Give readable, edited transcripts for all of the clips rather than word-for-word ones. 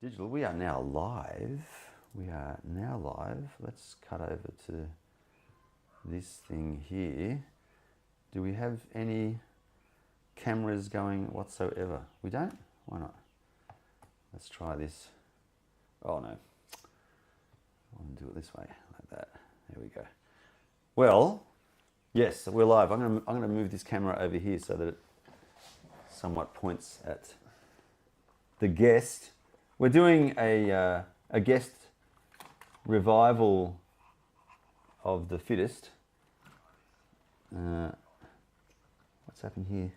Digital, we are now live. We are now live. Let's cut over to this thing here. Do we have any cameras going whatsoever? We don't? Why not? Let's try this. Oh no. I want to do it this way, like that. There we go. Well, yes, we're live. I'm gonna move this camera over here so that it somewhat points at the guest. We're doing a guest revival of The Fittest. What's happened here?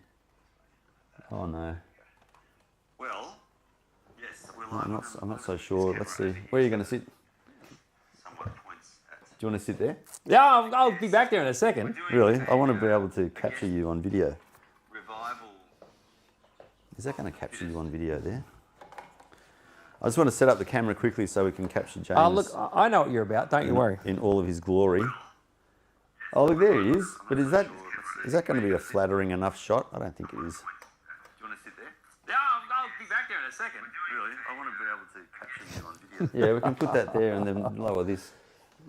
Oh no. Well, yes, we're live. I'm not so sure. Let's see. Where are you going to sit? Do you want to sit there? Yeah, I'll be back there in a second. Really? I want to be able to capture you on video. Revival. Is that going to capture you on video there? I just want to set up the camera quickly so we can capture James. Oh, look, I know what you're about. Don't you worry. In all of his glory. Oh, look, there he is. But is that going to be a flattering enough shot? I don't think it is. Do you want to sit there? Yeah, I'll be back there in a second. Really? I want to be able to capture you on video. Yeah, we can put that there and then lower this.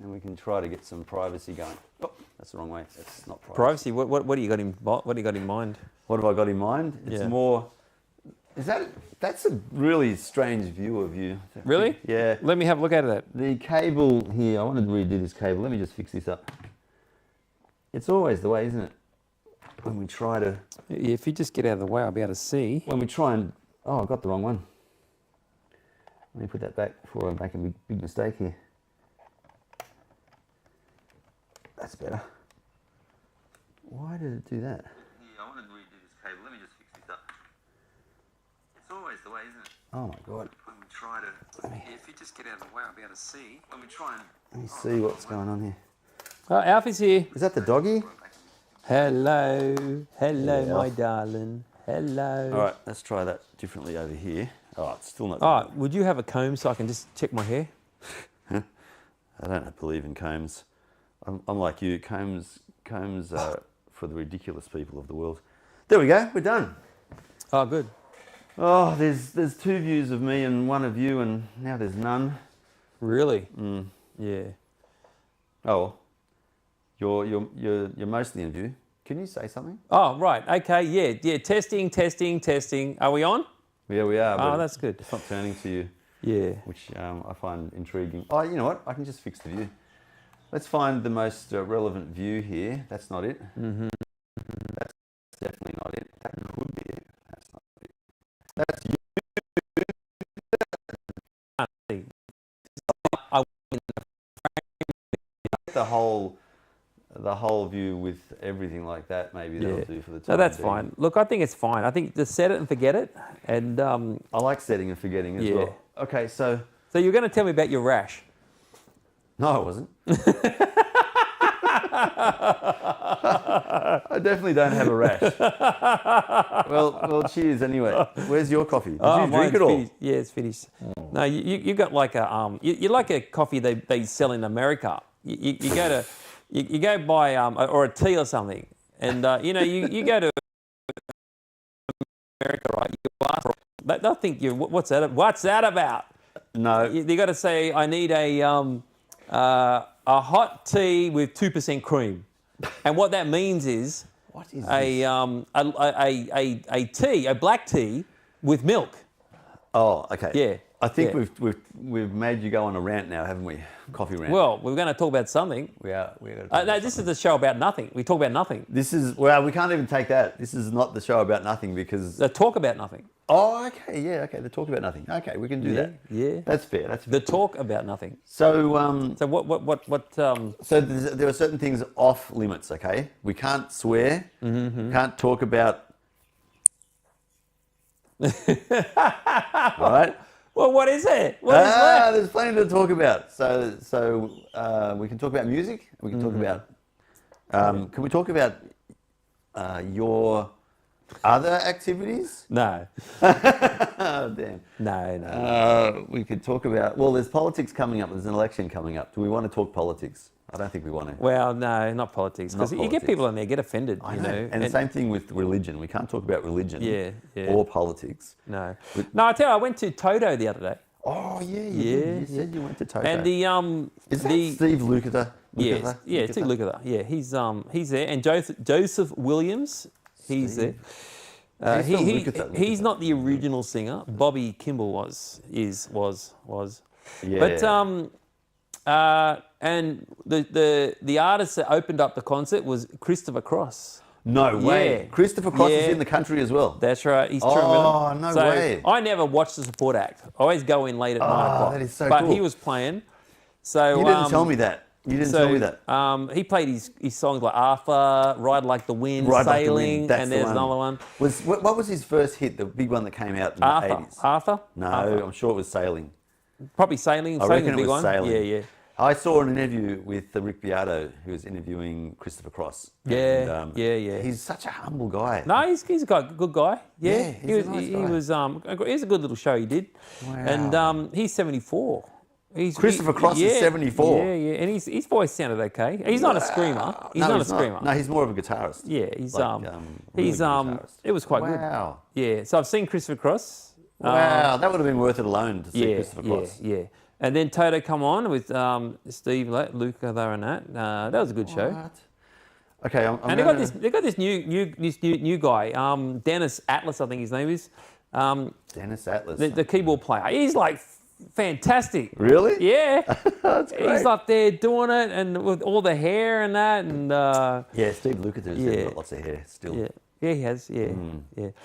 And we can try to get some privacy going. Oh, that's the wrong way. That's not privacy. Privacy. What do you got in? What do you got in mind? What have I got in mind? It's more. That's a really strange view of you. Really? Yeah. Let me have a look at it. The cable here. I wanted to redo this cable. Let me just fix this up. It's always the way, isn't it? When we try to. If you just get out of the way, I'll be able to see. When we try and. Oh, I got the wrong one. Let me put that back before I make a big mistake here. That's better. Why did it do that? Yeah, I wanted to redo this cable. Let me just fix this up. It's always the way, isn't it? Oh my God. When we try to. If you just get out of the way, I'll be able to see. When we try and. Let me see what's going on here. Oh, Alfie's here. Is that the doggy? Hello. Hello, Yeah. my darling. Hello. All right, let's try that differently over here. Oh, it's still not. Oh, would you have a comb so I can just check my hair? I don't believe in combs. I'm like you. Combs are for the ridiculous people of the world. There we go. We're done. Oh, good. Oh, there's two views of me and one of you, and now there's none. Really? Mm. Yeah. Oh, you're mostly in view. Can you say something? Oh, right. Okay. Yeah. Testing. Are we on? Yeah, we are. Oh, but that's good. It's not turning to you. Yeah. Which I find intriguing. Oh, you know what? I can just fix the view. Let's find the most relevant view here. That's not it. Mm-hmm. That's definitely not it. That could be it. That's not it. That's you. The whole view with everything like that. Maybe that'll do for the time. No, that's being. fine. Look, I think it's fine. I think just set it and forget it. And I like setting and forgetting as well. Okay, so you're going to tell me about your rash. no, I wasn't. I definitely don't have a rash. Well, cheers anyway. Where's your coffee? Did you drink it all? Finished. Yeah, it's finished. Oh. No, you got like a you like a coffee they sell in America. You go to you go buy or a tea or something, and you go to America, right? You ask for, they'll think you what's that about? No. You got to say I need a hot tea with 2% cream, and what that means is What is a tea, a black tea with milk. Oh, okay. Yeah. I think we've made you go on a rant now, haven't we? Coffee rant. Well, we're going to talk about something. We are. We're going to No, this is the show about nothing. We talk about nothing. This is we can't even take that. This is not the show about nothing because. The talk about nothing. Oh, okay, yeah, okay. The talk about nothing. Okay, we can do that. Yeah. That's fair. That's fair. The talk about nothing. So So what? So there are certain things off limits. Okay, we can't swear. Mm-hmm. Can't talk about. All right. Well, what is it? What is that? There's plenty to talk about. So we can talk about music. We can talk about. Can we talk about your other activities? No. Oh, damn. No. We could talk about. Well, there's politics coming up. There's an election coming up. Do we want to talk politics? I don't think we want to. Well, no, not politics. Because you get people in there get offended. I know. And the same thing with religion. We can't talk about religion. Yeah. Or politics. No. No, I tell you, I went to Toto the other day. Oh yeah, you Yeah, did. You said you went to Toto. And the Is that Steve Lukather? yeah, Steve Lukather. Yeah, he's there, and Joseph Williams, he's there. He's from Lukather. He's not the original singer. Bobby Kimball was. Yeah. But and the artist that opened up the concert was Christopher Cross. No way. Yeah. Christopher Cross is Yeah. in the country as well. That's right. He's touring with them. Oh, no way. I never watched the support act. I always go in late at 9 o'clock. that is so but cool. he was playing. So You didn't tell me that. You didn't tell me that. He played his songs like Arthur, Ride Like the Wind, Ride Like the Sailing, Wind, that's and the there's one. another one. What was his first hit? The big one that came out in the Arthur. 80s. Arthur? No, Arthur. I'm sure it was Sailing. Probably Sailing. I Sailing's reckon a big it was one. Sailing. Yeah. I saw an interview with Rick Beato, who was interviewing Christopher Cross. Yeah, And, yeah. He's such a humble guy. No, he's a good guy. Yeah, Yeah, he's a nice guy. He was a good little show he did. Wow. And he's 74. Christopher Cross is 74. Yeah, and his voice sounded okay. He's not a screamer. He's not a screamer. No, he's more of a guitarist. Yeah, he's Like, really he's good guitarist. it was quite Wow. good. Yeah, so I've seen Christopher Cross. Wow, that would have been worth it alone to see Christopher Cross. Yeah. And then Toto come on with Steve Luca there and that. That was a good show. What? Okay, I'm And they got this new guy, Dennis Atlas, I think his name is. Dennis Atlas. The keyboard player. He's like fantastic. Really? Yeah. That's great. He's up there doing it, and with all the hair and that, and Yeah, Steve Lukather's got lots of hair still. yeah, he has. Yeah.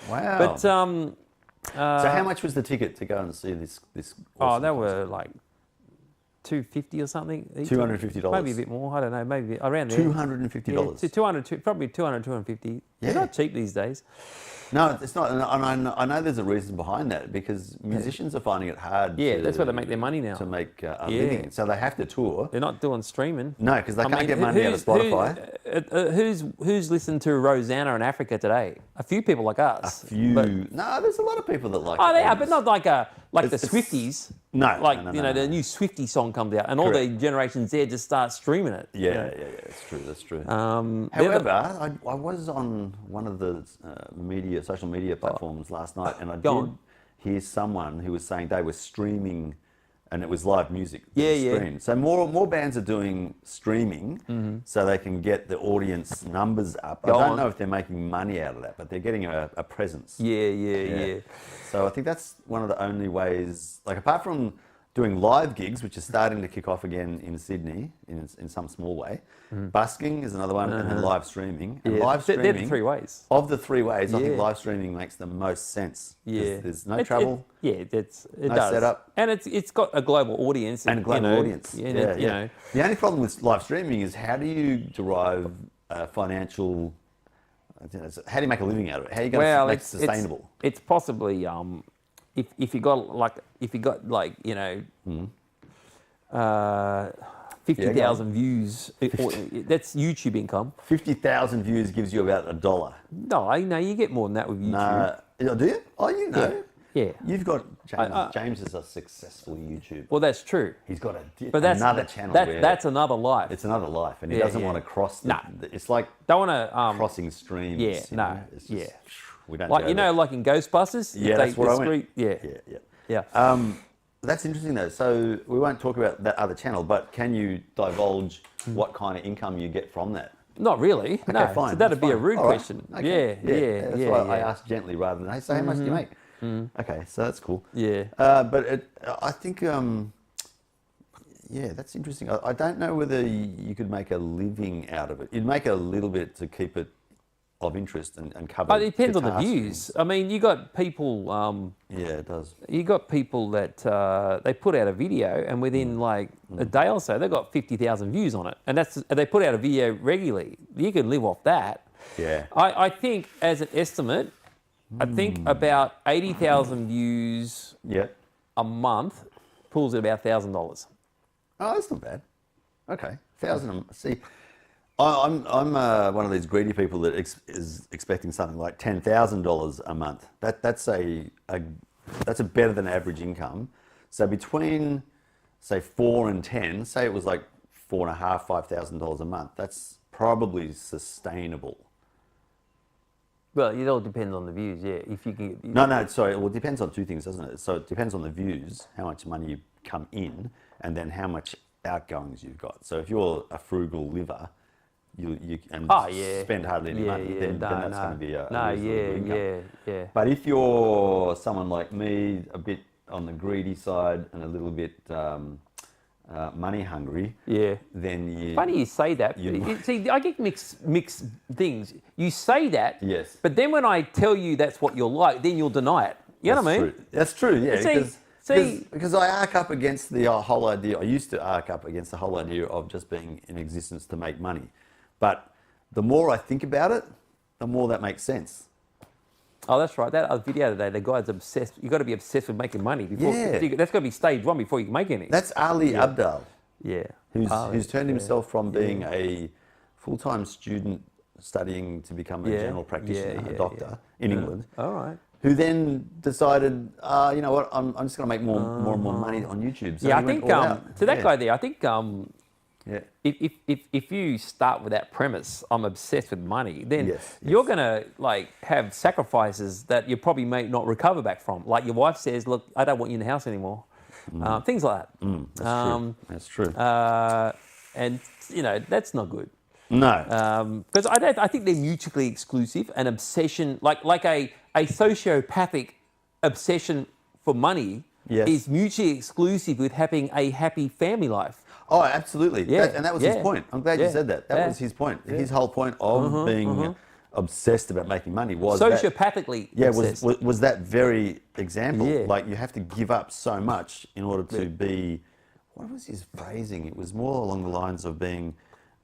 Wow. But so how much was the ticket to go and see this? oh, they were like $250 or something. each. $250. Maybe a bit more. I don't know. Maybe around there. $250. Yeah, 200, probably 200, 250. Yeah. They're not cheap these days. No, it's not. And I know there's a reason behind that because musicians are finding it hard. Yeah, that's where they make their money now. To make a living, so they have to tour. They're not doing streaming. No, because they can't get money out of Spotify. Who's listened to Rosanna in Africa today? A few people like us. A few. But, No, there's a lot of people that like. oh, it. they are, but not like the It's- Swifties. No, Like, no, you know, no. the new Swiftie song comes out and all the generations there just start streaming it. Yeah, that's true. They're However, I was on one of the social media platforms last night, and I Go did on. hear someone who was saying they were streaming, and it was live music. Yeah, It was yeah. streamed. So more bands are doing streaming, so they can get the audience numbers up. Go I don't on. know if they're making money out of that, but they're getting a presence. Yeah. So I think that's one of the only ways, like apart from doing live gigs, which is starting to kick off again in Sydney in some small way. Busking is another one, and then live streaming. And live streaming, They're the three ways. of the three ways, I think Yeah. live streaming makes the most sense. 'Cause Yeah. There's no travel. It no does. setup. And it's got a global audience. And a global audience. You Yeah. know. The only problem with live streaming is how do you derive financial, how do you make a living out of it? How are you going to make it sustainable? It's possibly if you got like you know 50,000 views, that's YouTube income. 50,000 views gives you about $1. No, you get more than that with YouTube. Nah, do you? Oh, you know. Yeah. You've got James. James is a successful YouTuber. Well, that's true. He's got Another channel. That's another life. It's another life, and he doesn't want to cross. It's like Don't want to crossing streams. yeah, you no, know? It's yeah. We don't like go you know, there. like in Ghostbusters. Yeah, that's where I went. Yeah. That's interesting though. So we won't talk about that other channel, but can you divulge what kind of income you get from that? Not really. Okay, no, fine. So that'd that's be a fine. rude All right. question. Okay. Yeah. That's why I asked gently rather than, hey, so how much do you make? Okay, so that's cool. Yeah. But I think, that's interesting. I don't know whether you could make a living out of it. You'd make a little bit to keep it of interest and cover. It depends on the guitar views. strings. I mean, you got people. Yeah, it does. You got people that they put out a video, and within like a day or so, they got 50,000 views on it, and they put out a video regularly. You can live off that. Yeah. I think, as an estimate, I think about 80,000 views Yeah. a month pulls at about $1,000. Oh, that's not bad. Okay, 1,000. See, I'm one of these greedy people that is expecting something like $10,000 a month. That's a better than average income. So between say 4 and 10, say it was like $4,500, $5,000 a month. That's probably sustainable. Well, it all depends on the views, yeah. If you can. No, sorry. Well, it depends on two things, doesn't it? So it depends on the views, how much money you come in, and then how much outgoings you've got. So if you're a frugal liver, you spend hardly any money, then that's going to be a reasonable income. yeah. But if you're someone like me, a bit on the greedy side and a little bit money hungry, then you... Funny you say that. See, I get mixed things. You say that, yes, but then when I tell you that's what you're like, then you'll deny it. You know what I mean? That's true, yeah. Because I arc up against the whole idea, I used to arc up against the whole idea of just being in existence to make money. But the more I think about it, the more that makes sense. Oh, that's right. That video today, the guy's obsessed. You've got to be obsessed with making money before. Yeah. That's got to be stage one before you can make any. That's Ali Abdaal. Yeah. Who's turned himself from being a full-time student studying to become a general practitioner, a doctor in England. All right. Who then decided, you know what, I'm just going to make more and more money on YouTube. So I think guy there, I think if you start with that premise, I'm obsessed with money, then you're going to like have sacrifices that you probably may not recover back from. Like your wife says, look, I don't want you in the house anymore. Things like that. That's true. And, you know, that's not good. No. Because I think they're mutually exclusive. An obsession, like a sociopathic obsession for money is mutually exclusive with having a happy family life. Oh, absolutely. Yeah. And that was his point. I'm glad you said that. That was his point. His whole point of being obsessed about making money was sociopathically obsessed. Was that very example. Like you have to give up so much in order to be, what was his phrasing? It was more along the lines of being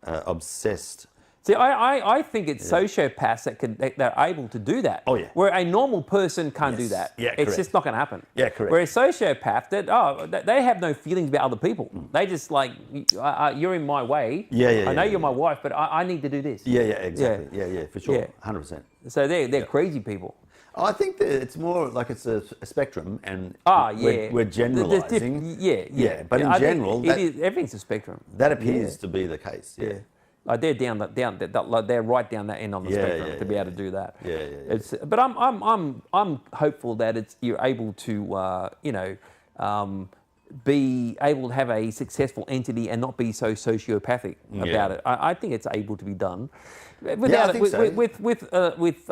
obsessed. See, I think it's sociopaths that are able to do that. Oh, yeah. Where a normal person can't do that. Yeah, it's just not going to happen. Yeah, correct. Where a sociopath, they have no feelings about other people. They just like, you're in my way. I know you're my wife, but I need to do this. Yeah, exactly. Yeah, for sure. 100%. So they're crazy people. I think that it's more like it's a spectrum, and we're generalising. But in general, everything's a spectrum. That appears to be the case. Yeah. They're they're right down that end on the spectrum to be able to do that. But I'm hopeful that you're able to be able to have a successful entity and not be so sociopathic about it. I think it's able to be done without with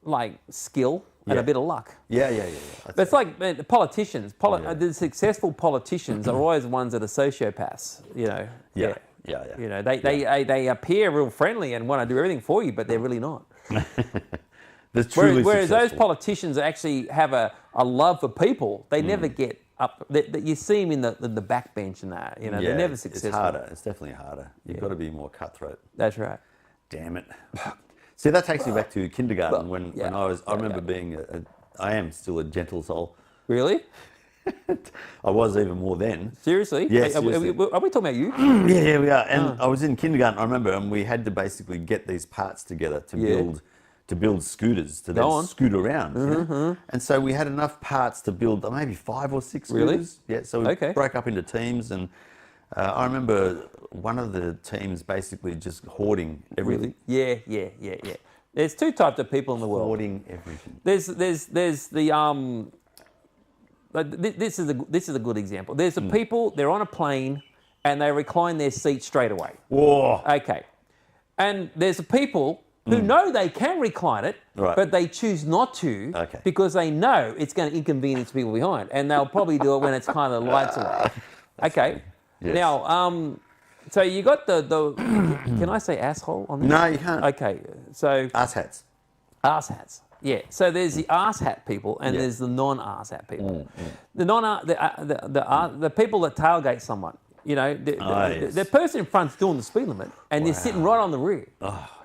like skill and a bit of luck. But it's like the politicians. The successful politicians are always the ones that are sociopaths. You know. You know, they appear real friendly and want to do everything for you, but they're really not. Whereas those politicians actually have a love for people, they never get up. You see them in the backbench and that. You know, they're never successful. It's harder. It's definitely harder. You've got to be more cutthroat. That's right. Damn it. See, that takes me back to kindergarten when I was. I remember being I am still a gentle soul. Really? I was even more then. Seriously? Yes. Are we talking about you? Yeah, we are. And I was in kindergarten, I remember, and we had to basically get these parts together to build scooters to then scoot around. You know? And so we had enough parts to build maybe 5 or 6 scooters. Really? Yeah. So we broke up into teams, and I remember one of the teams basically just hoarding everything. Really? Yeah. There's two types of people in the world. Hoarding everything. There's the This is a good example. There's the people, they're on a plane and they recline their seat straight away. Whoa. Okay. And there's the people who know they can recline it, but they choose not to because they know it's going to inconvenience people behind, and they'll probably do it when it's kind of lights away. Okay. Yes. Now, so you got the can I say asshole on this? No, you can't. Okay. So ass hats. Ass hats. Yeah, so there's the arse hat people and there's the non-arse hat people. The people that tailgate someone, you know, the person in front's doing the speed limit and they're sitting right on the rear.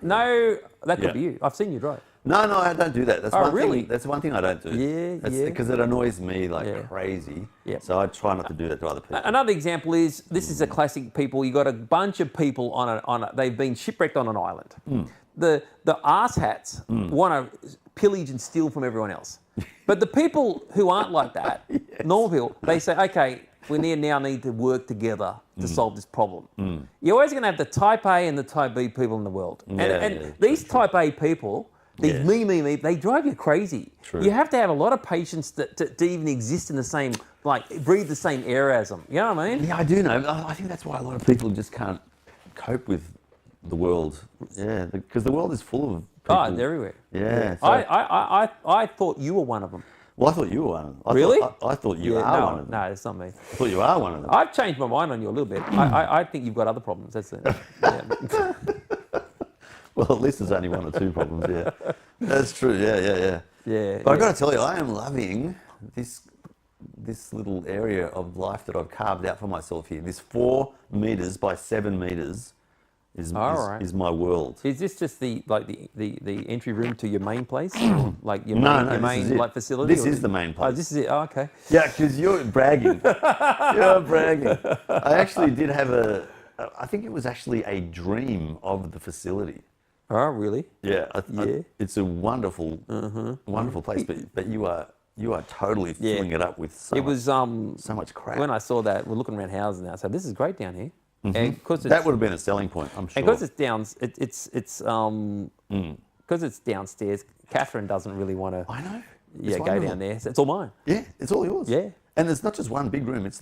No, that could be you. I've seen you drive. No, I don't do that. That's really? That's one thing I don't do. Because it annoys me like crazy. Yeah. So I try not to do that to other people. Another example is, this is a classic people. You got a bunch of people they've been shipwrecked on an island. The arse hats want to pillage and steal from everyone else. But the people who aren't like that, normal people, they say, okay, we now need to work together to solve this problem. You're always going to have the type A and the type B people in the world. And these type A people These Yeah. me, they drive you crazy. True. You have to have a lot of patience to even exist in the same, like, breathe the same air as them. You know what I mean? Yeah, I do know. I think that's why a lot of people just can't cope with the world. Yeah, because the world is full of people. Oh, they're everywhere. Yeah. So, I thought you were one of them. well, I thought you were one of them. Really? I thought you Yeah, are no, one of them. no, it's not me. I thought you are one of them. I've changed my mind on you a little bit. I think you've got other problems. That's it. Yeah. Well, at least there's only one or two problems. Yeah, that's true. Yeah. Yeah. But I've got to tell you, I am loving this little area of life that I've carved out for myself here. This 4 meters by 7 meters is my world. Is this just the entry room to your main place, like your No, main, no, your this is main it. like facility? This is the main place. Oh, this is it. Oh, okay. Yeah, because you're bragging. You're bragging. I actually did have I think it was actually a dream of the facility. Oh, really? Yeah, Yeah. it's a wonderful, wonderful place. But you are totally filling it up with so much crap. When I saw that, we're looking around houses now. So this is great down here. And that would have been a selling point, I'm sure. And because it's downstairs, Catherine doesn't really want to. I know. Yeah, go down there. So it's all mine. Yeah, it's all yours. Yeah. And it's not just one big room. It's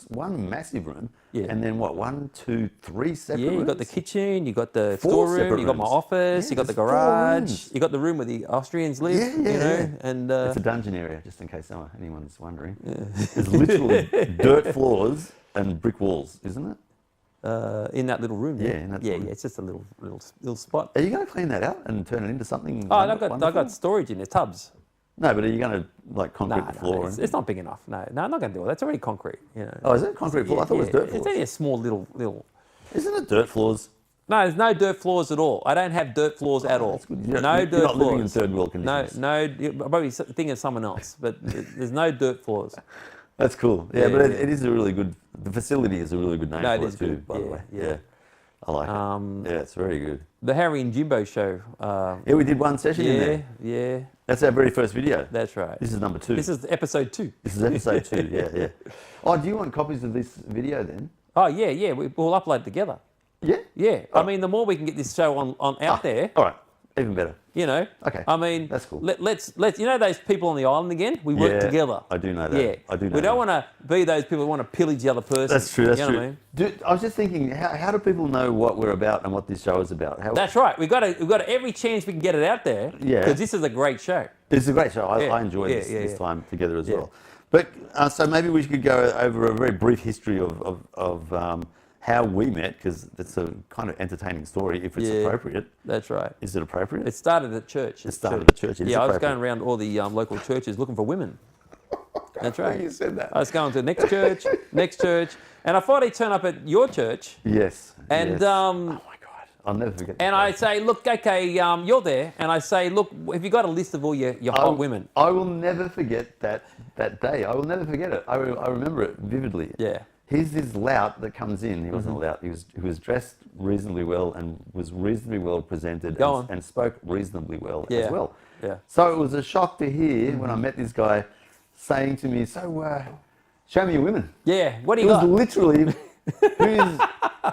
one massive room. Yeah. And then 1, 2, 3 separate Yeah, rooms? you got the kitchen, you got the 4 storeroom, separate you got my rooms. office, Yeah, you got the there's 4 garage, rooms. you got the room where the Austrians live. Yeah, you know, yeah. and It's a dungeon area, just in case anyone's wondering. There's literally dirt floors and brick walls, isn't it? in that little room. Yeah, in that yeah, room. yeah. It's just a little spot. Are you going to clean that out and turn it into something Oh, wonderful? I've got storage in there, tubs. No, but are you going to like concrete No, the floor? it's not big enough. No, I'm not going to do it. That's already concrete. You know. Oh, is it concrete floor? I thought it was dirt floors. It's only a small little. Isn't it dirt floors? No, there's no dirt floors at all. I don't have dirt floors at all. That's good. No You're dirt not living in floors. third world conditions. No, you're probably thinking of someone else, but there's no dirt floors. That's cool. Yeah, but it is a really good. The facility is a really good name No, it for is it too. good. By the Yeah, way, yeah. I like it. Yeah, it's very good. The Harry and Jimbo show. Yeah, we did one session in Yeah, there. yeah, That's our very first video. that's right. This is number 2. This is episode 2. This is episode 2. Yeah. Oh, do you want copies of this video then? Oh yeah. We'll upload together. Yeah. Yeah, I mean, the more we can get this show on out there, All right. Even better. you know. Okay, I mean, that's cool. Let's you know those people on the island again. We work Yeah, together. I do know that. Yeah, I do know We don't that. want to be those people who want to pillage the other person. That's true. That's you know true. What I mean? Dude, I was just thinking, how do people know what we're about and what this show is about? That's right. We've got every chance we can get it out there. Yeah. Because this is a great show. It's a great show. Yeah, I enjoy yeah, this yeah. time together as Yeah. well. But so maybe we could go over a very brief history of how we met, because it's a kind of entertaining story if it's Yeah. appropriate. That's right. Is it appropriate? It started at church. It started at church. It is Yeah, I was appropriate. going around all the local churches looking for women. That's right. You said that. I was going to the next church, and I finally turn up at your church, Yes. and yes. Oh my God, I'll never forget. and I say, look, okay, you're there, and I say, look, have you got a list of all your hot women? I will never forget that day. I will never forget it. I remember it vividly. Yeah. He's this lout that comes in. He wasn't a lout. He was dressed reasonably well and was reasonably well presented Go on. and spoke reasonably well Yeah. as well. Yeah. So it was a shock to hear when I met this guy saying to me, "So, show me your women." Yeah. What do It you was got? literally,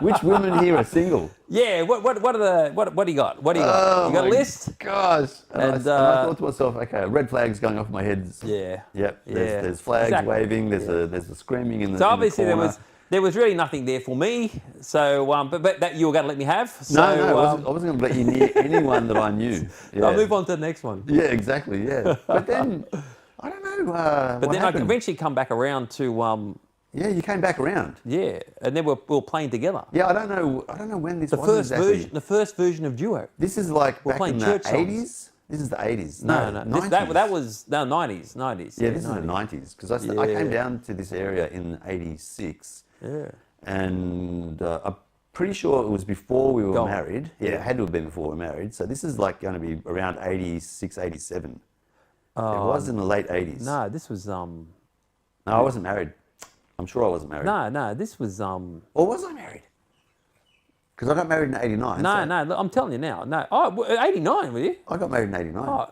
which women here are single? Yeah. What do you got? What do you got? Oh You got a my list? Gosh. And I And, thought to myself, okay, red flags going off my head. Yeah. Yep. Yeah. There's flags Exactly. waving. There's a screaming in the So obviously in the corner. there was really nothing there for me. So but that you were going to let me have. So, No, I wasn't going to let you near anyone that I knew. Yeah. I'll move on to the next one. Yeah, exactly. Yeah, but then I don't know. But what then I happened. eventually come back around to Yeah, you came back around. yeah, and then we were playing together. Yeah, I don't know when this was exactly. The first version of Duo. This is like We're back playing in the church songs. 80s. This is the 80s. No. 90s. That was 90s. Yeah, this is the 90s because I came Yeah. down to this area in '86. Yeah. And I'm pretty sure it was before we were Go on. married. Yeah, it had to have been before we were married. So this is like going to be around 86, 87. It was in the late 80s. No, this was No, I wasn't married. I'm sure I wasn't married. no, this was Or was I married? Because I got married in 89. no, so no. Look, I'm telling you now. No, 89, were you? I got married in 89. Oh,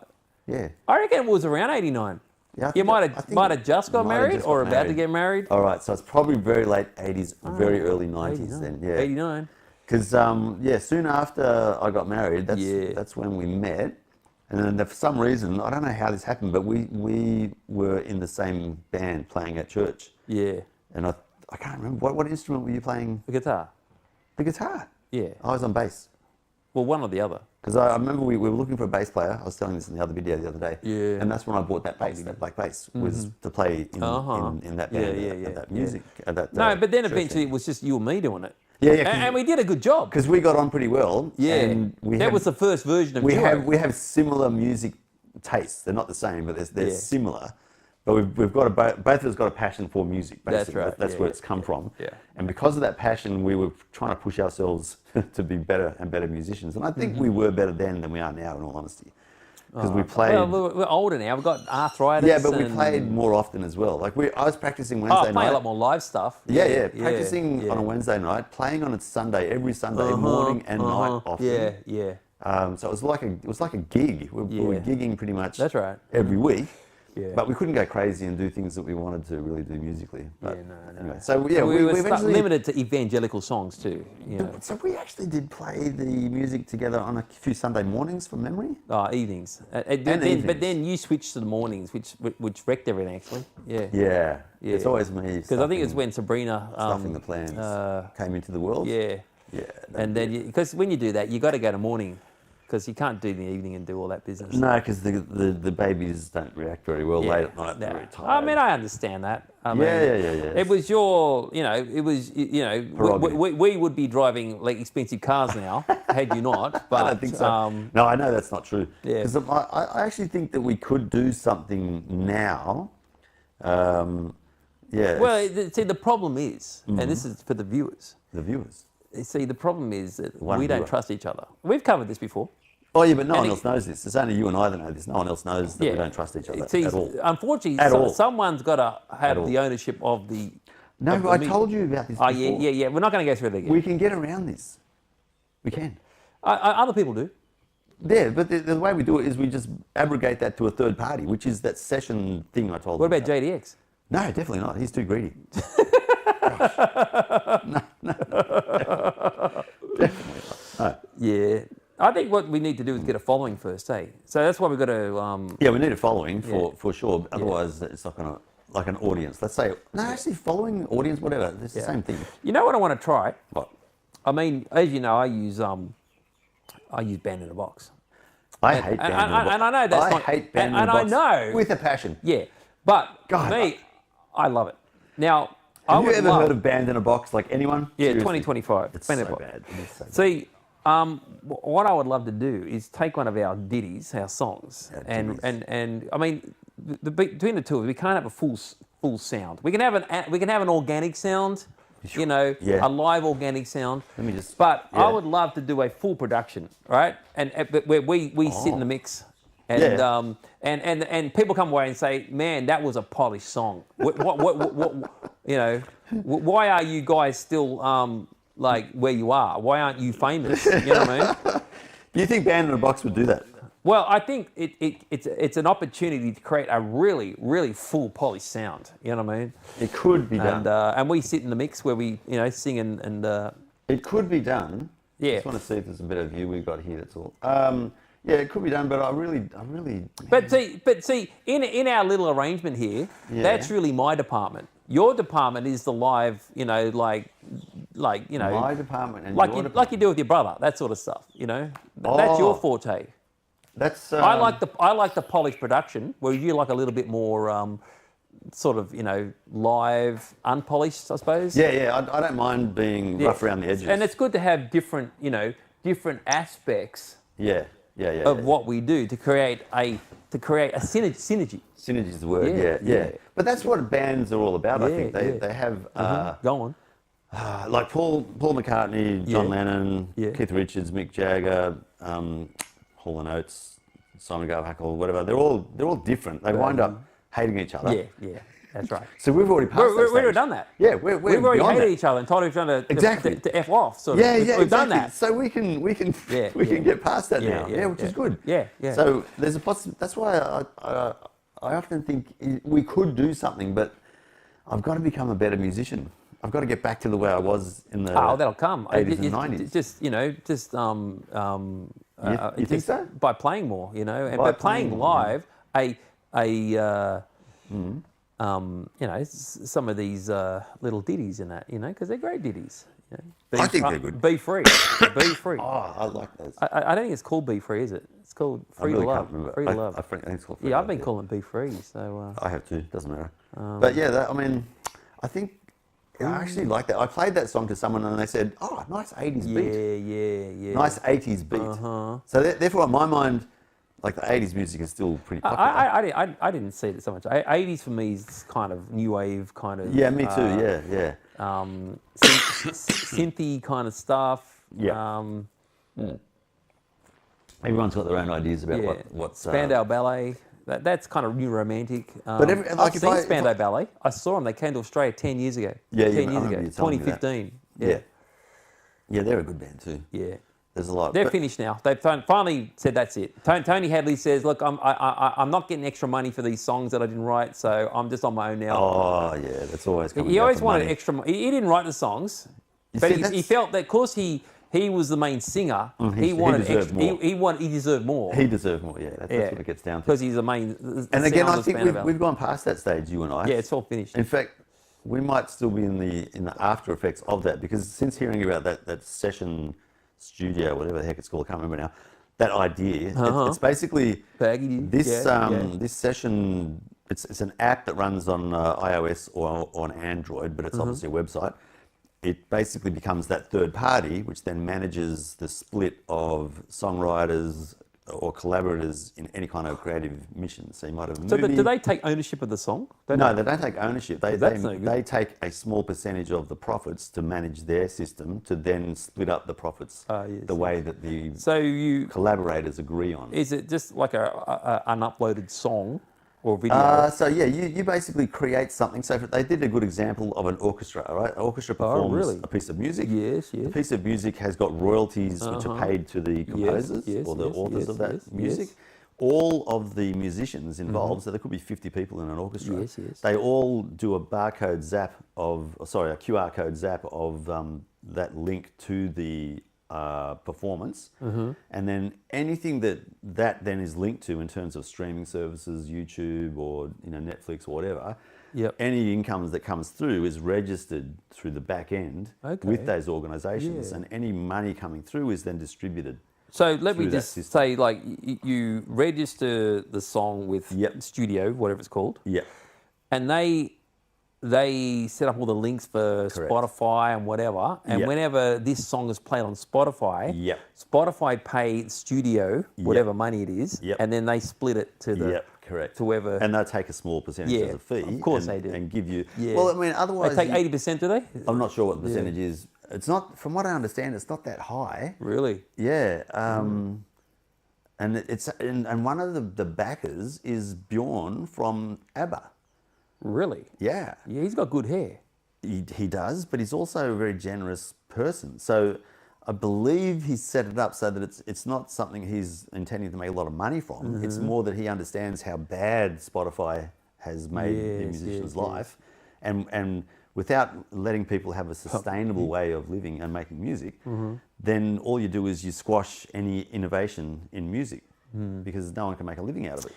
Yeah. I reckon it was around 89. Yeah, I You think might I have think just got might have married just or got about to married. get married. All right, so it's probably very late 80s, very early 90s 89. then. Yeah. 89. Because soon after I got married, Yeah. that's when we met, And then for some reason, I don't know how this happened, but we were in the same band playing at church. Yeah. And I can't remember, what instrument were you playing? The guitar. The guitar? Yeah. I was on bass. Well, one or the other. Because I remember we were looking for a bass player. I was telling this in the other video the other day. Yeah. And that's when I bought that bass, that black bass, was to play in that band, that music. No, but then eventually it was just you and me doing it. Yeah, yeah. And we did a good job. Because we got on pretty well. Yeah. And that was the first version of Duo. We have similar music tastes. They're not the same, but they're similar. But we've got both of us got a passion for music. Basically. That's right. That's where it's come from. Yeah. And because of that passion, we were trying to push ourselves to be better and better musicians. And I think we were better then than we are now, in all honesty. Because we played. Well, we're older now. We've got arthritis. Yeah, but we played more often as well. Like I was practicing Wednesday night. I play a lot more live stuff. Yeah. Practicing on a Wednesday night, playing on a Sunday, every Sunday morning and night often. Yeah. So it was like a gig. We were gigging pretty much. That's right. Every week. Yeah. But we couldn't go crazy and do things that we wanted to really do musically. But no. Anyway, so we were eventually limited to evangelical songs too. You know. So we actually did play the music together on a few Sunday mornings from memory. Evenings. Evenings. But then you switched to the mornings, which wrecked everything actually. Yeah. Yeah. It's always me. Because I think it's when Sabrina stuffing the plans came into the world. Yeah. Yeah. And then because when you do that, you got to go to morning. Because you can't do the evening and do all that business. No, because the babies don't react very well late at night. They're very tired. I mean, I understand that. I mean, yeah. It was we would be driving like expensive cars now had you not. But I don't think so. No, I know that's not true. Yeah. Because I actually think that we could do something now. Yeah. Well, see, the problem is, and this is for the viewers. The viewers. See, the problem is that we don't trust each other. We've covered this before. Oh, yeah, but no one else knows this. It's only you and I that know this. No one else knows that we don't trust each other at all. Unfortunately, someone's got to have the ownership of the... No, but I told you about this before. Yeah. We're not going to go through it again. We can get around this. We can. Other people do. Yeah, but the way we do it is we just abrogate that to a third party, which is that session thing I told you. What about JDX? No, definitely not. He's too greedy. No. Definitely not. No. Yeah. I think what we need to do is get a following first, eh? So that's why we've got to... Yeah, we need a following for sure. Otherwise, it's not going to... Like an audience. Let's say... No, actually, following, audience, whatever. It's the same thing. You know what I want to try? What? I mean, as you know, I use Band in a Box. I hate Band in a Box. And I know that's not... I hate Band in a Box. And I know... With a passion. Yeah. But God, me, I love it. Now... Have you ever heard of Band in a Box, like anyone? Yeah, Seriously? 2025. It's Band in so a Box. bad. It's so See, what I would love to do is take one of our ditties, our songs, and I mean, between the two of us, we can't have a full sound. We can have an organic sound, you know, a live organic sound. Let me just. But I would love to do a full production, right? And where we sit in the mix. And people come away and say, "Man, that was a polished song." What you know? Why are you guys still like where you are? Why aren't you famous? You know what I mean? Do you think Band in a Box would do that? Well, I think it's an opportunity to create a really full polished sound. You know what I mean? It could be done. And we sit in the mix where we sing and. It could be done. Yeah. I just want to see if there's a bit of view we've got here. That's all. Yeah, it could be done, but I really. But see, in our little arrangement here, that's really my department. Your department is the live, like My department and like your department. like you do with your brother, that sort of stuff. That's your forte. That's. I like the polished production, where you like a little bit more sort of live, unpolished, I suppose. Yeah. I don't mind being rough around the edges. And it's good to have different aspects. Of what we do to create a synergy. Synergy is the word. Yeah. But that's what bands are all about. I think they have. Go on. Like Paul McCartney, John Lennon, Keith Richards, Mick Jagger, Hall & Oates, Simon Garfunkel, whatever. They're all different. They wind up hating each other. Yeah. That's right. So we've already passed that We've stage. done that. Yeah, we've already hated that. each other and told each other to F off. Sort of. We've done that. So we can get past that now. Which is good. Yeah. So there's a possibility. That's why I often think we could do something, but I've got to become a better musician. I've got to get back to the way I was in the that'll come. 80s and 90s. You think so? By playing more, you know, and By by playing playing more, live, some of these little ditties in that, you know, because they're great ditties. You know. I think they're good. Be free, be free. Oh, I like those. I don't think it's called Be Free, is it? It's called Free I really to Love. can't remember. Free to Love. I think it's called Free Yeah, to I've been Love, calling it Be Free. So I have too. Doesn't matter. But yeah, I think I actually like that. I played that song to someone and they said, "Oh, nice 80s beat." yeah. Nice 80s beat. So therefore, in my mind, like the 80s music is still pretty popular. I didn't see it so much. 80s for me is kind of new wave, kind of. Yeah, me too. Yeah. Synthy kind of stuff. Yeah. Everyone's got their own ideas about what's Spandau Ballet. That's kind of new romantic. But I've seen Spandau Ballet. I saw them. They came to Australia 10 years ago. Yeah, 10 years I ago. remember you telling me that. 2015. Yeah, they're a good band too. Yeah. There's a lot. They're finished now. They've finally said that's it. Tony Hadley says, "Look, I'm not getting extra money for these songs that I didn't write, so I'm just on my own now." Oh yeah, that's always coming. He always to wanted money. extra money. He didn't write the songs, but he felt that because he was the main singer, he wanted deserved extra. more. He deserved more. He deserved more. Yeah, that's what it gets down to. Because he's the main. And again, I think we've gone past that stage, you and I. Yeah, it's all finished. In fact, we might still be in the after effects of that, because since hearing about that session studio, whatever the heck it's called, I can't remember now. That idea, it's basically this session. It's an app that runs on iOS or on Android, but it's obviously a website. It basically becomes that third party, which then manages the split of songwriters or collaborators in any kind of creative mission. So you might have a movie. So do they take ownership of the song? No, they don't take ownership. They no good. they take a small percentage of the profits to manage their system, to then split up the profits the way that the collaborators agree on. Is it just like an uploaded song or video? So yeah, you basically create something. So they did a good example of an orchestra, all right? An orchestra performs a piece of music. Yes. The piece of music has got royalties which are paid to the composers or the authors of that music. All of the musicians involved, so there could be 50 people in an orchestra. They all do a QR code zap of that link to the performance, and then anything that then is linked to in terms of streaming services, YouTube or Netflix or whatever, any income that comes through is registered through the back end with those organisations, and any money coming through is then distributed. So let me just say, like, you register the song with Studio, whatever it's called, and they set up all the links for Spotify and whatever. And whenever this song is played on Spotify, Spotify pay Studio whatever money it is, and then they split it to the to whoever. And they'll take a small percentage as a fee. Of course they do. And give you. Well, I mean, otherwise they take 80%, do they? I'm not sure what the percentage is. It's not, from what I understand, it's not that high. Really? Yeah. And and one of the backers is Bjorn from ABBA. Really? Yeah. Yeah, he's got good hair. He does, but he's also a very generous person. So I believe he's set it up so that it's not something he's intending to make a lot of money from. It's more that he understands how bad Spotify has made the musician's life. And without letting people have a sustainable way of living and making music, then all you do is you squash any innovation in music because no one can make a living out of it.